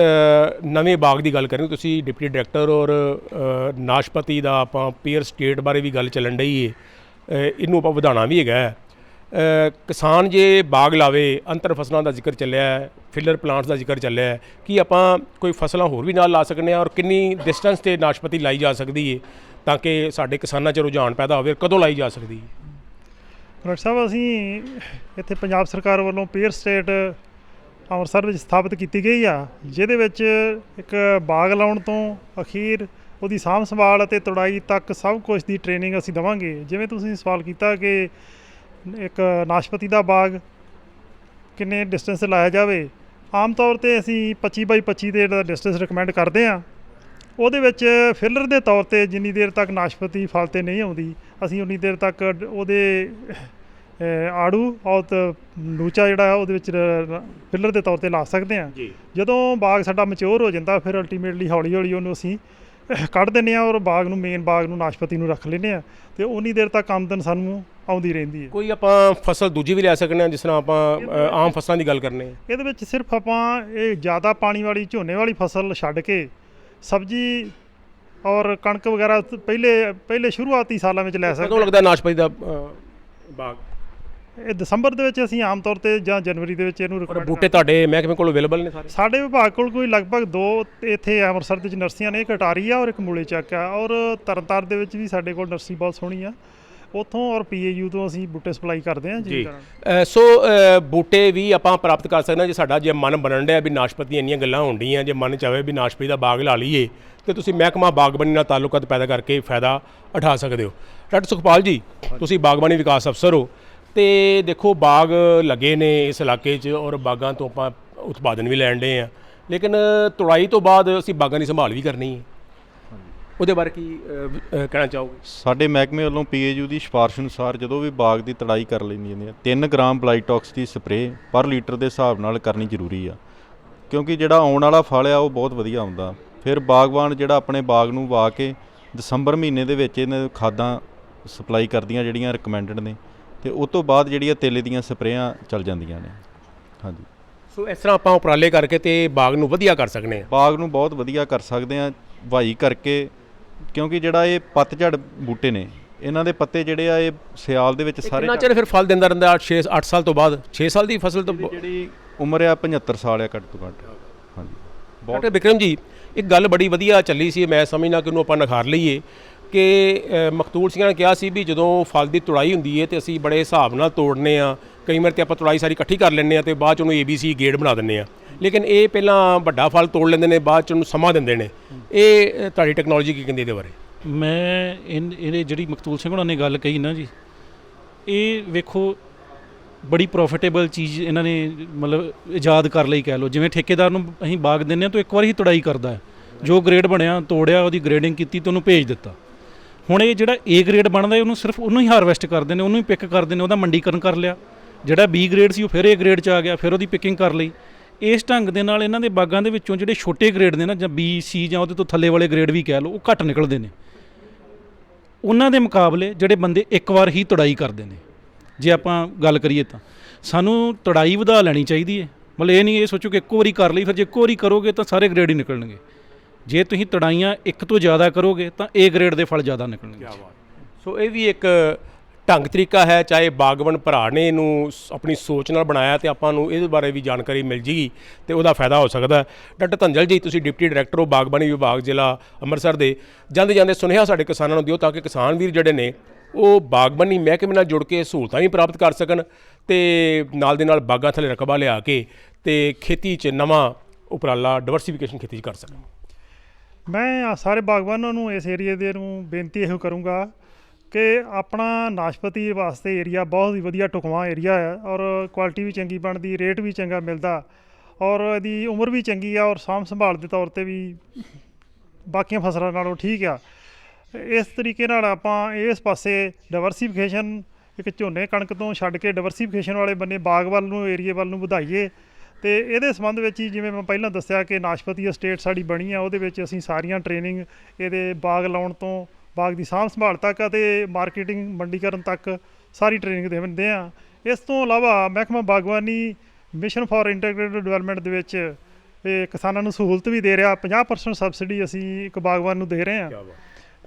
ਨਵੇਂ ਬਾਗ ਦੀ ਗੱਲ ਕਰੀਏ, ਤੁਸੀਂ ਡਿਪਟੀ ਡਾਇਰੈਕਟਰ ਔਰ ਨਾਸ਼ਪਤੀ ਦਾ ਆਪਾਂ ਪੀਅਰ ਸਟੇਟ ਬਾਰੇ ਵੀ ਗੱਲ ਚੱਲਣ ਡਈ ਹੈ, ਇਹਨੂੰ ਆਪਾਂ ਵਧਾਉਣਾ ਵੀ ਹੈਗਾ। ਕਿਸਾਨ ਜੇ ਬਾਗ ਲਾਵੇ, ਅੰਤਰ ਫਸਲਾਂ ਦਾ ਜ਼ਿਕਰ ਚੱਲਿਆ, ਫਿਲਰ ਪਲਾਂਟਸ ਦਾ ਜ਼ਿਕਰ ਚੱਲਿਆ, ਕੀ ਆਪਾਂ ਕੋਈ ਫਸਲਾਂ ਹੋਰ ਵੀ ਨਾਲ ਲਾ ਸਕਦੇ ਹਾਂ ਔਰ ਕਿੰਨੀ ਡਿਸਟੈਂਸ 'ਤੇ ਨਾਸ਼ਪਤੀ ਲਾਈ ਜਾ ਸਕਦੀ ਹੈ ਤਾਂ ਕਿ ਸਾਡੇ ਕਿਸਾਨਾਂ 'ਚ ਰੁਝਾਨ ਪੈਦਾ ਹੋਵੇ? ਕਦੋਂ ਲਾਈ ਜਾ ਸਕਦੀ ਹੈ? ਡਾਕਟਰ ਸਾਹਿਬ, ਅਸੀਂ ਇੱਥੇ ਪੰਜਾਬ ਸਰਕਾਰ ਵੱਲੋਂ ਪੀਅਰ ਸਟੇਟ ਅੰਮ੍ਰਿਤਸਰ ਵਿੱਚ ਸਥਾਪਿਤ ਕੀਤੀ ਗਈ ਆ, ਜਿਹਦੇ ਵਿੱਚ ਇੱਕ ਬਾਗ ਲਾਉਣ ਤੋਂ ਅਖੀਰ ਉਹਦੀ ਸਾਂਭ ਸੰਭਾਲ ਅਤੇ ਤੁੜਾਈ ਤੱਕ ਸਭ ਕੁਝ ਦੀ ਟ੍ਰੇਨਿੰਗ ਅਸੀਂ ਦੇਵਾਂਗੇ। ਜਿਵੇਂ ਤੁਸੀਂ ਸਵਾਲ ਕੀਤਾ ਕਿ ਇੱਕ ਨਾਸ਼ਪਤੀ ਦਾ ਬਾਗ ਕਿੰਨੇ ਡਿਸਟੈਂਸ ਲਾਇਆ ਜਾਵੇ, ਆਮ ਤੌਰ 'ਤੇ ਅਸੀਂ 25x25 ਦੇ ਡਿਸਟੈਂਸ ਰਿਕਮੈਂਡ ਕਰਦੇ ਹਾਂ। ਉਹਦੇ ਵਿੱਚ ਫਿਲਰ ਦੇ ਤੌਰ 'ਤੇ ਜਿੰਨੀ ਦੇਰ ਤੱਕ ਨਾਸ਼ਪਤੀ ਫਲ 'ਤੇ ਨਹੀਂ ਆਉਂਦੀ, ਅਸੀਂ ਉਨੀ ਦੇਰ ਤੱਕ ਉਹਦੇ ਆੜੂ ਔਰ ਲੂਚਾ ਜਿਹੜਾ ਉਹਦੇ ਵਿੱਚ ਫਿਲਰ ਦੇ ਤੌਰ 'ਤੇ ਲਾ ਸਕਦੇ ਹਾਂ। ਜਦੋਂ ਬਾਗ ਸਾਡਾ ਮੈਚਿਓਰ ਹੋ ਜਾਂਦਾ, ਫਿਰ ਅਲਟੀਮੇਟਲੀ ਹੌਲੀ ਹੌਲੀ ਉਹਨੂੰ ਅਸੀਂ ਕੱਢ ਦਿੰਦੇ ਹਾਂ ਔਰ ਬਾਗ ਨੂੰ, ਮੇਨ ਬਾਗ ਨੂੰ, ਨਾਸ਼ਪਤੀ ਨੂੰ ਰੱਖ ਲੈਂਦੇ ਹਾਂ, ਅਤੇ ਉਨੀ ਦੇਰ ਤੱਕ ਆਮਦਨ ਸਾਨੂੰ ਆਉਂਦੀ ਰਹਿੰਦੀ ਹੈ। ਕੋਈ ਆਪਾਂ ਫਸਲ ਦੂਜੀ ਵੀ ਲੈ ਸਕਦੇ ਹਾਂ, ਜਿਸ ਤਰ੍ਹਾਂ ਆਪਾਂ ਆਮ ਫਸਲਾਂ ਦੀ ਗੱਲ ਕਰਨੇ? ਇਹਦੇ ਵਿੱਚ ਸਿਰਫ ਆਪਾਂ ਇਹ ਜ਼ਿਆਦਾ ਪਾਣੀ ਵਾਲੀ ਝੋਨੇ ਵਾਲੀ ਫਸਲ ਛੱਡ ਕੇ ਸਬਜ਼ੀ ਔਰ ਕਣਕ ਵਗੈਰਾ ਪਹਿਲੇ ਸ਼ੁਰੂਆਤੀ ਸਾਲਾਂ ਵਿੱਚ ਲੈ ਸਕਦੇ। ਕਦੋਂ ਲੱਗਦਾ ਨਾਸ਼ਪਤੀ ਦਾ ਬਾਗ? ਇਹ ਦਸੰਬਰ ਦੇ ਵਿੱਚ ਅਸੀਂ ਆਮ ਤੌਰ 'ਤੇ ਜਾਂ ਜਨਵਰੀ ਦੇ ਵਿੱਚ ਇਹਨੂੰ ਔਰ ਬੂਟੇ ਤੁਹਾਡੇ ਮਹਿਕਮੇ ਕੋਲ ਅਵੇਲੇਬਲ ਨੇ ਸਾਰੇ? ਸਾਡੇ ਵਿਭਾਗ ਕੋਲ ਕੋਈ ਲਗਭਗ 2 ਇੱਥੇ ਅੰਮ੍ਰਿਤਸਰ ਦੇ ਵਿੱਚ ਨਰਸਰੀਆਂ ਨੇ, ਇੱਕ ਅਟਾਰੀ ਆ ਔਰ ਇੱਕ ਮੂਲੇ ਚੱਕ ਆ, ਔਰ ਤਰਨਤਾਰਨ ਦੇ ਵਿੱਚ ਵੀ ਸਾਡੇ ਕੋਲ ਨਰਸਰੀ ਬਹੁਤ ਸੋਹਣੀ ਆ, ਉੱਥੋਂ ਔਰ PAU ਤੋਂ ਅਸੀਂ ਬੂਟੇ ਸਪਲਾਈ ਕਰਦੇ ਹਾਂ ਜੀ। ਸੋ ਬੂਟੇ ਵੀ ਆਪਾਂ ਪ੍ਰਾਪਤ ਕਰ ਸਕਦੇ ਹਾਂ ਜੇ ਸਾਡਾ ਜੇ ਮਨ ਬਣਨ ਡਿਆ ਵੀ ਨਾਸ਼ਪਤੀ ਇੰਨੀਆਂ ਗੱਲਾਂ ਹੋਣ ਡੀਆਂ, ਜੇ ਮਨ ਚਾਹੇ ਵੀ ਨਾਸ਼ਪਤੀ ਦਾ ਬਾਗ ਲਾ ਲਈਏ, ਤੇ ਤੁਸੀਂ ਮਹਿਕਮਾ ਬਾਗਬਾਨੀ ਨਾਲ ਤਾਲੁਕਾਤ ਪੈਦਾ ਕਰਕੇ ਫਾਇਦਾ ਉਠਾ ਸਕਦੇ ਹੋ। ਡਾਕਟਰ ਸੁਖਪਾਲ ਜੀ, ਤੁਸੀਂ ਬਾਗਬਾਨੀ ਵਿਕਾਸ ਅਫਸਰ ਹੋ, ਤੇ ਦੇਖੋ ਬਾਗ ਲੱਗੇ ਨੇ ਇਸ ਇਲਾਕੇ 'ਚ ਔਰ ਬਾਗਾਂ ਤੋਂ ਆਪਾਂ ਉਤਪਾਦਨ ਵੀ ਲੈਣ ਡੇ ਆ, ਲੇਕਿਨ ਤੁੜਾਈ ਤੋਂ ਬਾਅਦ ਅਸੀਂ ਬਾਗਾਂ ਦੀ ਸੰਭਾਲ ਵੀ ਕਰਨੀ ਹੈ, ਉਹਦੇ ਬਾਰੇ ਕੀ ਕਹਿਣਾ ਚਾਹੋਗੇ? ਸਾਡੇ ਮਹਿਕਮੇ ਵੱਲੋਂ ਪੀਏਯੂ ਦੀ ਸਿਫਾਰਿਸ਼ ਅਨੁਸਾਰ ਜਦੋਂ ਵੀ ਬਾਗ ਦੀ ਤੜਾਈ ਕਰ ਲੈਂਦੀ ਜਾਂਦੀ ਹੈ 3 ਗ੍ਰਾਮ ਬਲਾਈਟੌਕਸ ਦੀ ਸਪਰੇਅ ਪਰ ਲੀਟਰ ਦੇ ਹਿਸਾਬ ਨਾਲ ਕਰਨੀ ਜ਼ਰੂਰੀ ਆ, ਕਿਉਂਕਿ ਜਿਹੜਾ ਆਉਣ ਵਾਲਾ ਫਲ ਆ ਉਹ ਬਹੁਤ ਵਧੀਆ ਆਉਂਦਾ। ਫਿਰ ਬਾਗਬਾਨ ਜਿਹੜਾ ਆਪਣੇ ਬਾਗ ਨੂੰ ਵਾ ਕੇ ਦਸੰਬਰ ਮਹੀਨੇ ਦੇ ਵਿੱਚ ਇਹਨਾਂ ਖਾਦਾਂ ਸਪਲਾਈ ਕਰਦੀਆਂ ਜਿਹੜੀਆਂ ਰਿਕਮੈਂਡਡ ਨੇ, ਤੇ ਉਸ ਤੋਂ ਬਾਅਦ ਜਿਹੜੀਆਂ ਤੇਲੇ ਦੀਆਂ ਸਪਰੇਆਂ ਚੱਲ ਜਾਂਦੀਆਂ ਨੇ। ਹਾਂਜੀ, ਸੋ ਇਸ ਤਰ੍ਹਾਂ ਆਪਾਂ ਉਪਰਾਲੇ ਕਰਕੇ ਤੇ ਬਾਗ ਨੂੰ ਵਧੀਆ ਕਰ ਸਕਦੇ ਹਾਂ। ਬਾਗ ਨੂੰ ਬਹੁਤ ਵਧੀਆ ਕਰ ਸਕਦੇ ਹਾਂ ਵਾਈ ਕਰਕੇ, ਕਿਉਂਕਿ ਜਿਹੜਾ ਇਹ ਪੱਤਝੜ ਬੂਟੇ ਨੇ ਇਹਨਾਂ ਦੇ ਪੱਤੇ ਜਿਹੜੇ ਆ ਇਹ ਸਿਆਲ ਦੇ ਵਿੱਚ ਸਾਰੇ ਕਿੰਨਾ ਚਿਰ ਫਿਰ ਫਲ ਦਿੰਦਾ ਰਹਿੰਦਾ? 6-8 ਸਾਲ ਤੋਂ ਬਾਅਦ 6 ਸਾਲ ਦੀ ਫਸਲ ਤੋਂ ਜਿਹੜੀ ਉਮਰ ਆ 75 ਸਾਲ ਆ ਘੱਟ ਤੋਂ ਘੱਟ। ਹਾਂਜੀ, ਡਾਕਟਰ ਬਿਕਰਮ ਜੀ, ਇੱਕ ਗੱਲ ਬੜੀ ਵਧੀਆ ਚੱਲੀ ਸੀ, ਮੈਂ ਸਮਝਣਾ ਕਿ ਉਹਨੂੰ ਆਪਾਂ ਨਿਖਾਰ ਲਈਏ ਕਿ ਮਖਤੂਲ ਸਿੰਘਾਂ ਨੇ ਕਿਹਾ ਸੀ ਵੀ ਜਦੋਂ ਫਲ ਦੀ ਤੁੜਾਈ ਹੁੰਦੀ ਹੈ ਤੇ ਅਸੀਂ ਬੜੇ ਹਿਸਾਬ ਨਾਲ ਤੋੜਨੇ ਆ, ਕਈ ਵਾਰ ਤੇ ਆਪਾਂ ਤੁੜਾਈ ਸਾਰੀ ਇਕੱਠੀ ਕਰ ਲੈਂਦੇ ਆ ਤੇ ਬਾਅਦ 'ਚ ਉਹਨੂੰ ABC ਗੇੜ ਬਣਾ ਦਿੰਦੇ ਆ, ਲੇਕਿਨ ਇਹ ਪਹਿਲਾਂ ਵੱਡਾ ਫਲ ਤੋੜ ਲੈਂਦੇ ਨੇ, ਬਾਅਦ 'ਚ ਉਹਨੂੰ ਸਮਾਂ ਦਿੰਦੇ ਨੇ। ਇਹ ਤੁਹਾਡੀ ਟੈਕਨੋਲੋਜੀ ਕੀ ਕਹਿੰਦੀ ਇਹਦੇ ਬਾਰੇ? ਮੈਂ ਇਹਦੇ ਜਿਹੜੀ ਮਕਤੂਲ ਸਿੰਘ ਉਹਨਾਂ ਨੇ ਗੱਲ ਕਹੀ ਨਾ ਜੀ, ਇਹ ਵੇਖੋ ਬੜੀ ਪ੍ਰੋਫਿਟੇਬਲ ਚੀਜ਼ ਇਹਨਾਂ ਨੇ ਮਤਲਬ ਇਜਾਦ ਕਰ ਲਈ ਕਹਿ ਲਓ। ਜਿਵੇਂ ਠੇਕੇਦਾਰ ਨੂੰ ਅਸੀਂ ਬਾਗ ਦਿੰਦੇ ਹਾਂ ਤਾਂ ਇੱਕ ਵਾਰ ਹੀ ਤੁੜਾਈ ਕਰਦਾ ਹੈ, ਜੋ ਗ੍ਰੇਡ ਬਣਿਆ ਤੋੜਿਆ, ਉਹਦੀ ਗ੍ਰੇਡਿੰਗ ਕੀਤੀ ਤੇ ਉਹਨੂੰ ਭੇਜ ਦਿੱਤਾ। ਹੁਣ ਇਹ ਜਿਹੜਾ A ਗ੍ਰੇਡ ਬਣਦਾ ਉਹਨੂੰ ਸਿਰਫ ਉਹਨੂੰ ਹੀ ਹਾਰਵੈਸਟ ਕਰਦੇ ਨੇ, ਉਹਨੂੰ ਹੀ ਪਿਕ ਕਰਦੇ ਨੇ, ਉਹਦਾ ਮੰਡੀਕਰਨ ਕਰ ਲਿਆ। ਜਿਹੜਾ B ਗ੍ਰੇਡ ਸੀ ਉਹ ਫਿਰ A ਗ੍ਰੇਡ 'ਚ ਆ ਗਿਆ, ਫਿਰ ਉਹਦੀ ਪਿਕਿੰਗ ਕਰ ਲਈ। ਇਸ ਢੰਗ ਦੇ ਨਾਲ ਇਹਨਾਂ ਦੇ ਬਾਗਾਂ ਦੇ ਵਿੱਚੋਂ ਜਿਹੜੇ ਛੋਟੇ ਗ੍ਰੇਡ ਨੇ ਨਾ, ਜਾਂ B C ਜਾਂ ਉਹਦੇ ਤੋਂ ਥੱਲੇ ਵਾਲੇ ਗ੍ਰੇਡ ਵੀ ਕਹਿ ਲਓ, ਉਹ ਘੱਟ ਨਿਕਲਦੇ ਨੇ ਉਹਨਾਂ ਦੇ ਮੁਕਾਬਲੇ ਜਿਹੜੇ ਬੰਦੇ ਇੱਕ ਵਾਰ ਹੀ ਤੁੜਾਈ ਕਰਦੇ ਨੇ। ਜੇ ਆਪਾਂ ਗੱਲ ਕਰੀਏ ਤਾਂ ਸਾਨੂੰ ਤੁੜਾਈ ਵਧਾ ਲੈਣੀ ਚਾਹੀਦੀ ਹੈ, ਮਤਲਬ ਇਹ ਨਹੀਂ ਇਹ ਸੋਚੋ ਕਿ ਇੱਕੋ ਵਾਰੀ ਕਰ ਲਈ, ਫਿਰ ਜੇ ਇੱਕੋ ਵਾਰੀ ਕਰੋਗੇ ਤਾਂ ਸਾਰੇ ਗ੍ਰੇਡ ਹੀ ਨਿਕਲਣਗੇ। ਜੇ ਤੁਸੀਂ ਤੁੜਾਈਆਂ ਇੱਕ ਤੋਂ ਜ਼ਿਆਦਾ ਕਰੋਗੇ ਤਾਂ A ਗ੍ਰੇਡ ਦੇ ਫਲ ਜ਼ਿਆਦਾ ਨਿਕਲਣਗੇ। ਸੋ ਇਹ ਵੀ ਇੱਕ ਢੰਗ ਤਰੀਕਾ ਹੈ, ਚਾਹੇ ਬਾਗਬਾਨ ਭਰਾ ਨੇ ਇਹਨੂੰ ਆਪਣੀ ਸੋਚ ਨਾਲ ਬਣਾਇਆ ਤੇ ਆਪਾਂ ਨੂੰ ਇਹਦੇ ਬਾਰੇ ਵੀ ਜਾਣਕਾਰੀ ਮਿਲ ਜੇਗੀ ਤੇ ਉਹਦਾ ਫਾਇਦਾ ਹੋ ਸਕਦਾ। ਡਾਕਟਰ ਧੰਜਲ ਜੀ, ਤੁਸੀਂ ਡਿਪਟੀ ਡਾਇਰੈਕਟਰ ਹੋ ਬਾਗਬਾਨੀ ਵਿਭਾਗ ਜ਼ਿਲ੍ਹਾ ਅੰਮ੍ਰਿਤਸਰ ਦੇ, ਜਾਂਦੇ ਜਾਂਦੇ ਸੁਨੇਹਾ ਸਾਡੇ ਕਿਸਾਨਾਂ ਨੂੰ ਦਿਓ ਤਾਂ ਕਿ ਕਿਸਾਨ ਵੀਰ ਜਿਹੜੇ ਨੇ ਉਹ ਬਾਗਬਾਨੀ ਮਹਿਕਮੇ ਨਾਲ ਜੁੜ ਕੇ ਸਹੂਲਤਾਂ ਵੀ ਪ੍ਰਾਪਤ ਕਰ ਸਕਣ ਤੇ ਨਾਲ ਦੇ ਨਾਲ ਬਾਗਾਂ ਥੱਲੇ ਰਕਬਾ ਲਿਆ ਕੇ ਤੇ ਖੇਤੀ 'ਚ ਨਵਾਂ ਉਪਰਾਲਾ ਡਿਵਰਸੀਫਿਕੇਸ਼ਨ ਖੇਤੀ 'ਚ ਕਰ ਸਕਣ। ਮੈਂ ਸਾਰੇ ਬਾਗਬਾਨਾਂ ਨੂੰ ਇਸ ਏਰੀਏ ਦੇ ਨੂੰ ਬੇਨਤੀ ਇਹੋ ਕਰੂੰਗਾ ਕਿ ਆਪਣਾ ਨਾਸ਼ਪਤੀ ਵਾਸਤੇ ਏਰੀਆ ਬਹੁਤ ਹੀ ਵਧੀਆ ਢੁਕਵਾਂ ਏਰੀਆ ਹੈ ਔਰ ਕੁਆਲਿਟੀ ਵੀ ਚੰਗੀ ਬਣਦੀ, ਰੇਟ ਵੀ ਚੰਗਾ ਮਿਲਦਾ ਔਰ ਇਹਦੀ ਉਮਰ ਵੀ ਚੰਗੀ ਆ ਔਰ ਸਾਂਭ ਸੰਭਾਲ ਦੇ ਤੌਰ 'ਤੇ ਵੀ ਬਾਕੀਆਂ ਫਸਲਾਂ ਨਾਲੋਂ ਠੀਕ ਆ। ਇਸ ਤਰੀਕੇ ਨਾਲ ਆਪਾਂ ਇਸ ਪਾਸੇ ਡਿਵਰਸੀਫਿਕੇਸ਼ਨ ਇੱਕ ਝੋਨੇ ਕਣਕ ਤੋਂ ਛੱਡ ਕੇ ਡਿਵਰਸੀਫਿਕੇਸ਼ਨ ਵਾਲੇ ਬੰਨੇ ਬਾਗ ਵੱਲ ਨੂੰ, ਏਰੀਏ ਵੱਲ ਨੂੰ ਵਧਾਈਏ। ਅਤੇ ਇਹਦੇ ਸੰਬੰਧ ਵਿੱਚ ਹੀ ਜਿਵੇਂ ਮੈਂ ਪਹਿਲਾਂ ਦੱਸਿਆ ਕਿ ਨਾਸ਼ਪਤੀ estate ਸਾਡੀ ਬਣੀ ਆ, ਉਹਦੇ ਵਿੱਚ ਅਸੀਂ ਸਾਰੀਆਂ ਟ੍ਰੇਨਿੰਗ ਇਹਦੇ ਬਾਗ ਲਾਉਣ ਤੋਂ ਬਾਗ ਦੀ ਸਾਂਭ ਸੰਭਾਲ ਤੱਕ ਅਤੇ ਮਾਰਕੀਟਿੰਗ ਮੰਡੀਕਰਨ ਤੱਕ ਸਾਰੀ ਟ੍ਰੇਨਿੰਗ ਦਿੰਦੇ ਹਾਂ। ਇਸ ਤੋਂ ਇਲਾਵਾ ਮਹਿਕਮਾ ਬਾਗਬਾਨੀ ਮਿਸ਼ਨ ਫਾਰ ਇੰਟੀਗ੍ਰੇਟਿਡ ਡਿਵੈਲਪਮੈਂਟ ਦੇ ਵਿੱਚ ਇਹ ਕਿਸਾਨਾਂ ਨੂੰ ਸਹੂਲਤ ਵੀ ਦੇ ਰਿਹਾ। 50% ਸਬਸਿਡੀ ਅਸੀਂ ਇੱਕ ਬਾਗਬਾਨ ਨੂੰ ਦੇ ਰਹੇ ਹਾਂ,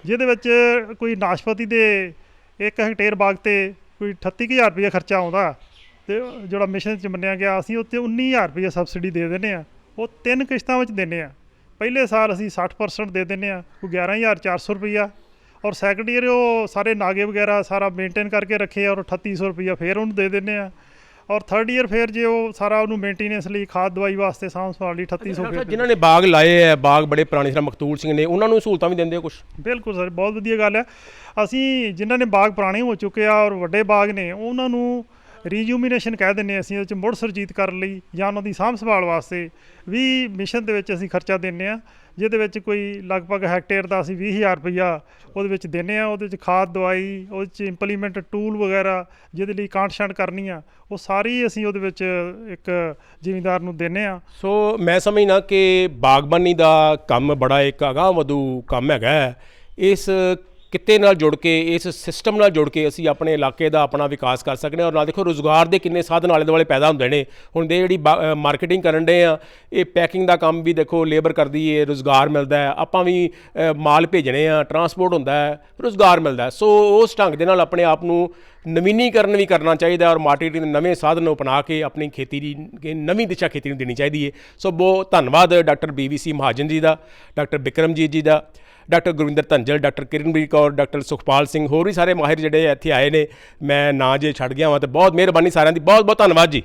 ਜਿਹਦੇ ਵਿੱਚ ਕੋਈ ਨਾਸ਼ਪਤੀ ਦੇ 1 ਹੈਕਟੇਅਰ ਬਾਗ 'ਤੇ ਕੋਈ 38,000 ਰੁਪਈਆ ਖਰਚਾ ਆਉਂਦਾ ਅਤੇ ਜਿਹੜਾ ਮਿਸ਼ਨ 'ਚ ਮੰਨਿਆ ਗਿਆ ਅਸੀਂ ਉੱਤੇ 19,000 ਰੁਪਈਆ ਸਬਸਿਡੀ ਦੇ ਦਿੰਦੇ ਹਾਂ। ਉਹ 3 ਕਿਸ਼ਤਾਂ ਵਿੱਚ ਦਿੰਦੇ ਹਾਂ। ਪਹਿਲੇ ਸਾਲ ਅਸੀਂ 60% ਦੇ ਦਿੰਦੇ ਹਾਂ, ਕੋਈ 11,400 ਰੁਪਈਆ, ਔਰ ਸੈਕੰਡ ਈਅਰ ਉਹ ਸਾਰੇ ਨਾਗੇ ਵਗੈਰਾ ਸਾਰਾ ਮੇਨਟੇਨ ਕਰਕੇ ਰੱਖੇ ਔਰ 3800 ਰੁਪਈਆ ਫਿਰ ਉਹਨੂੰ ਦੇ ਦਿੰਦੇ ਆ, ਔਰ ਥਰਡ ਈਅਰ ਫਿਰ ਜੇ ਉਹ ਸਾਰਾ ਉਹਨੂੰ ਮੇਨਟੇਨੈਂਸ ਲਈ ਖਾਦ ਦਵਾਈ ਵਾਸਤੇ ਸਾਂਭ ਸੰਭਾਲ ਲਈ 3800 ਫਿਰ। ਜਿਨ੍ਹਾਂ ਨੇ ਬਾਗ ਲਾਏ ਹੈ, ਬਾਗ ਬੜੇ ਪੁਰਾਣੇ ਸਰ ਮਕਤੂਲ ਸਿੰਘ ਨੇ, ਉਹਨਾਂ ਨੂੰ ਸਹੂਲਤਾਂ ਵੀ ਦਿੰਦੇ ਹੋ ਕੁਛ? ਬਿਲਕੁਲ ਸਰ, ਬਹੁਤ ਵਧੀਆ ਗੱਲ ਹੈ। ਅਸੀਂ ਜਿਨ੍ਹਾਂ ਨੇ ਬਾਗ ਪੁਰਾਣੇ ਹੋ ਚੁੱਕੇ ਆ ਔਰ ਵੱਡੇ ਬਾਗ ਨੇ, ਉਹਨਾਂ ਨੂੰ ਰੀਜੂਮੀਨੇਸ਼ਨ ਕਹਿ ਦਿੰਦੇ ਹਾਂ ਅਸੀਂ, ਉਹਦੇ 'ਚ ਮੁੜ ਸੁਰਜੀਤ ਕਰਨ ਲਈ ਜਾਂ ਉਹਨਾਂ ਦੀ ਸਾਂਭ ਸੰਭਾਲ ਵਾਸਤੇ ਵੀ ਮਿਸ਼ਨ ਦੇ ਵਿੱਚ ਅਸੀਂ ਖਰਚਾ ਦਿੰਦੇ ਹਾਂ, ਜਿਹਦੇ ਵਿੱਚ ਕੋਈ ਲਗਭਗ ਹੈਕਟੇਅਰ ਦਾ ਅਸੀਂ 20,000 ਰੁਪਈਆ ਉਹਦੇ ਵਿੱਚ ਦਿੰਦੇ ਹਾਂ। ਉਹਦੇ 'ਚ ਖਾਦ ਦਵਾਈ, ਉਹਦੇ 'ਚ ਇੰਪਲੀਮੈਂਟ ਟੂਲ ਵਗੈਰਾ ਜਿਹਦੇ ਲਈ ਕਾਂਟ ਛਾਂਟ ਕਰਨੀ ਆ, ਉਹ ਸਾਰੀ ਅਸੀਂ ਉਹਦੇ ਵਿੱਚ ਇੱਕ ਜ਼ਿਮੀਂਦਾਰ ਨੂੰ ਦਿੰਦੇ ਹਾਂ। ਸੋ ਮੈਂ ਸਮਝਦਾ ਕਿ ਬਾਗਬਾਨੀ ਦਾ ਕੰਮ ਬੜਾ ਇੱਕ ਅਗਾਂਹ ਵਧੂ ਕੰਮ ਹੈਗਾ। ਇਸ ਕਿੱਤੇ ਨਾਲ ਜੁੜ ਕੇ, ਇਸ ਸਿਸਟਮ ਨਾਲ ਜੁੜ ਕੇ ਅਸੀਂ ਆਪਣੇ ਇਲਾਕੇ ਦਾ ਆਪਣਾ ਵਿਕਾਸ ਕਰ ਸਕਦੇ ਹਾਂ। ਔਰ ਨਾਲ ਦੇਖੋ ਰੁਜ਼ਗਾਰ ਦੇ ਕਿੰਨੇ ਸਾਧਨ ਆਲੇ ਦੁਆਲੇ ਪੈਦਾ ਹੁੰਦੇ ਨੇ। ਹੁਣ ਦੇ ਜਿਹੜੀ ਮਾਰਕੀਟਿੰਗ ਕਰਨ ਦੇ ਆ, ਇਹ ਪੈਕਿੰਗ ਦਾ ਕੰਮ ਵੀ ਦੇਖੋ ਲੇਬਰ ਕਰਦੀ ਹੈ, ਰੁਜ਼ਗਾਰ ਮਿਲਦਾ ਹੈ। ਆਪਾਂ ਵੀ ਮਾਲ ਭੇਜਣੇ ਆ, ਟਰਾਂਸਪੋਰਟ ਹੁੰਦਾ ਹੈ, ਰੁਜ਼ਗਾਰ ਮਿਲਦਾ ਹੈ। ਸੋ ਉਸ ਢੰਗ ਦੇ ਨਾਲ ਆਪਣੇ ਆਪ ਨੂੰ ਨਵੀਨੀਕਰਨ ਵੀ ਕਰਨਾ ਚਾਹੀਦਾ ਔਰ ਮਾਰਕੀਟਿੰਗ ਦੇ ਨਵੇਂ ਸਾਧਨ ਅਪਣਾ ਕੇ ਆਪਣੀ ਖੇਤੀ ਦੀ ਨਵੀਂ ਦਿਸ਼ਾ ਖੇਤੀ ਨੂੰ ਦੇਣੀ ਚਾਹੀਦੀ ਹੈ। ਸੋ ਬਹੁਤ ਧੰਨਵਾਦ ਡਾਕਟਰ BBC ਮਹਾਜਨ ਜੀ ਦਾ, ਡਾਕਟਰ ਬਿਕਰਮਜੀਤ ਜੀ ਦਾ, doctor Gurvinder Dhanjal, doctor Kiranpreet Kaur, doctor Sukhpal Singh, ਹੋਰ ਵੀ ਸਾਰੇ ਮਾਹਿਰ ਜਿਹੜੇ ਇੱਥੇ ਆਏ ਨੇ। ਮੈਂ ਨਾਂ ਜੇ ਛੱਡ ਗਿਆ ਵਾਂ ਤਾਂ ਬਹੁਤ ਮਿਹਰਬਾਨੀ ਸਾਰਿਆਂ ਦੀ, ਬਹੁਤ ਬਹੁਤ ਧੰਨਵਾਦ ਜੀ।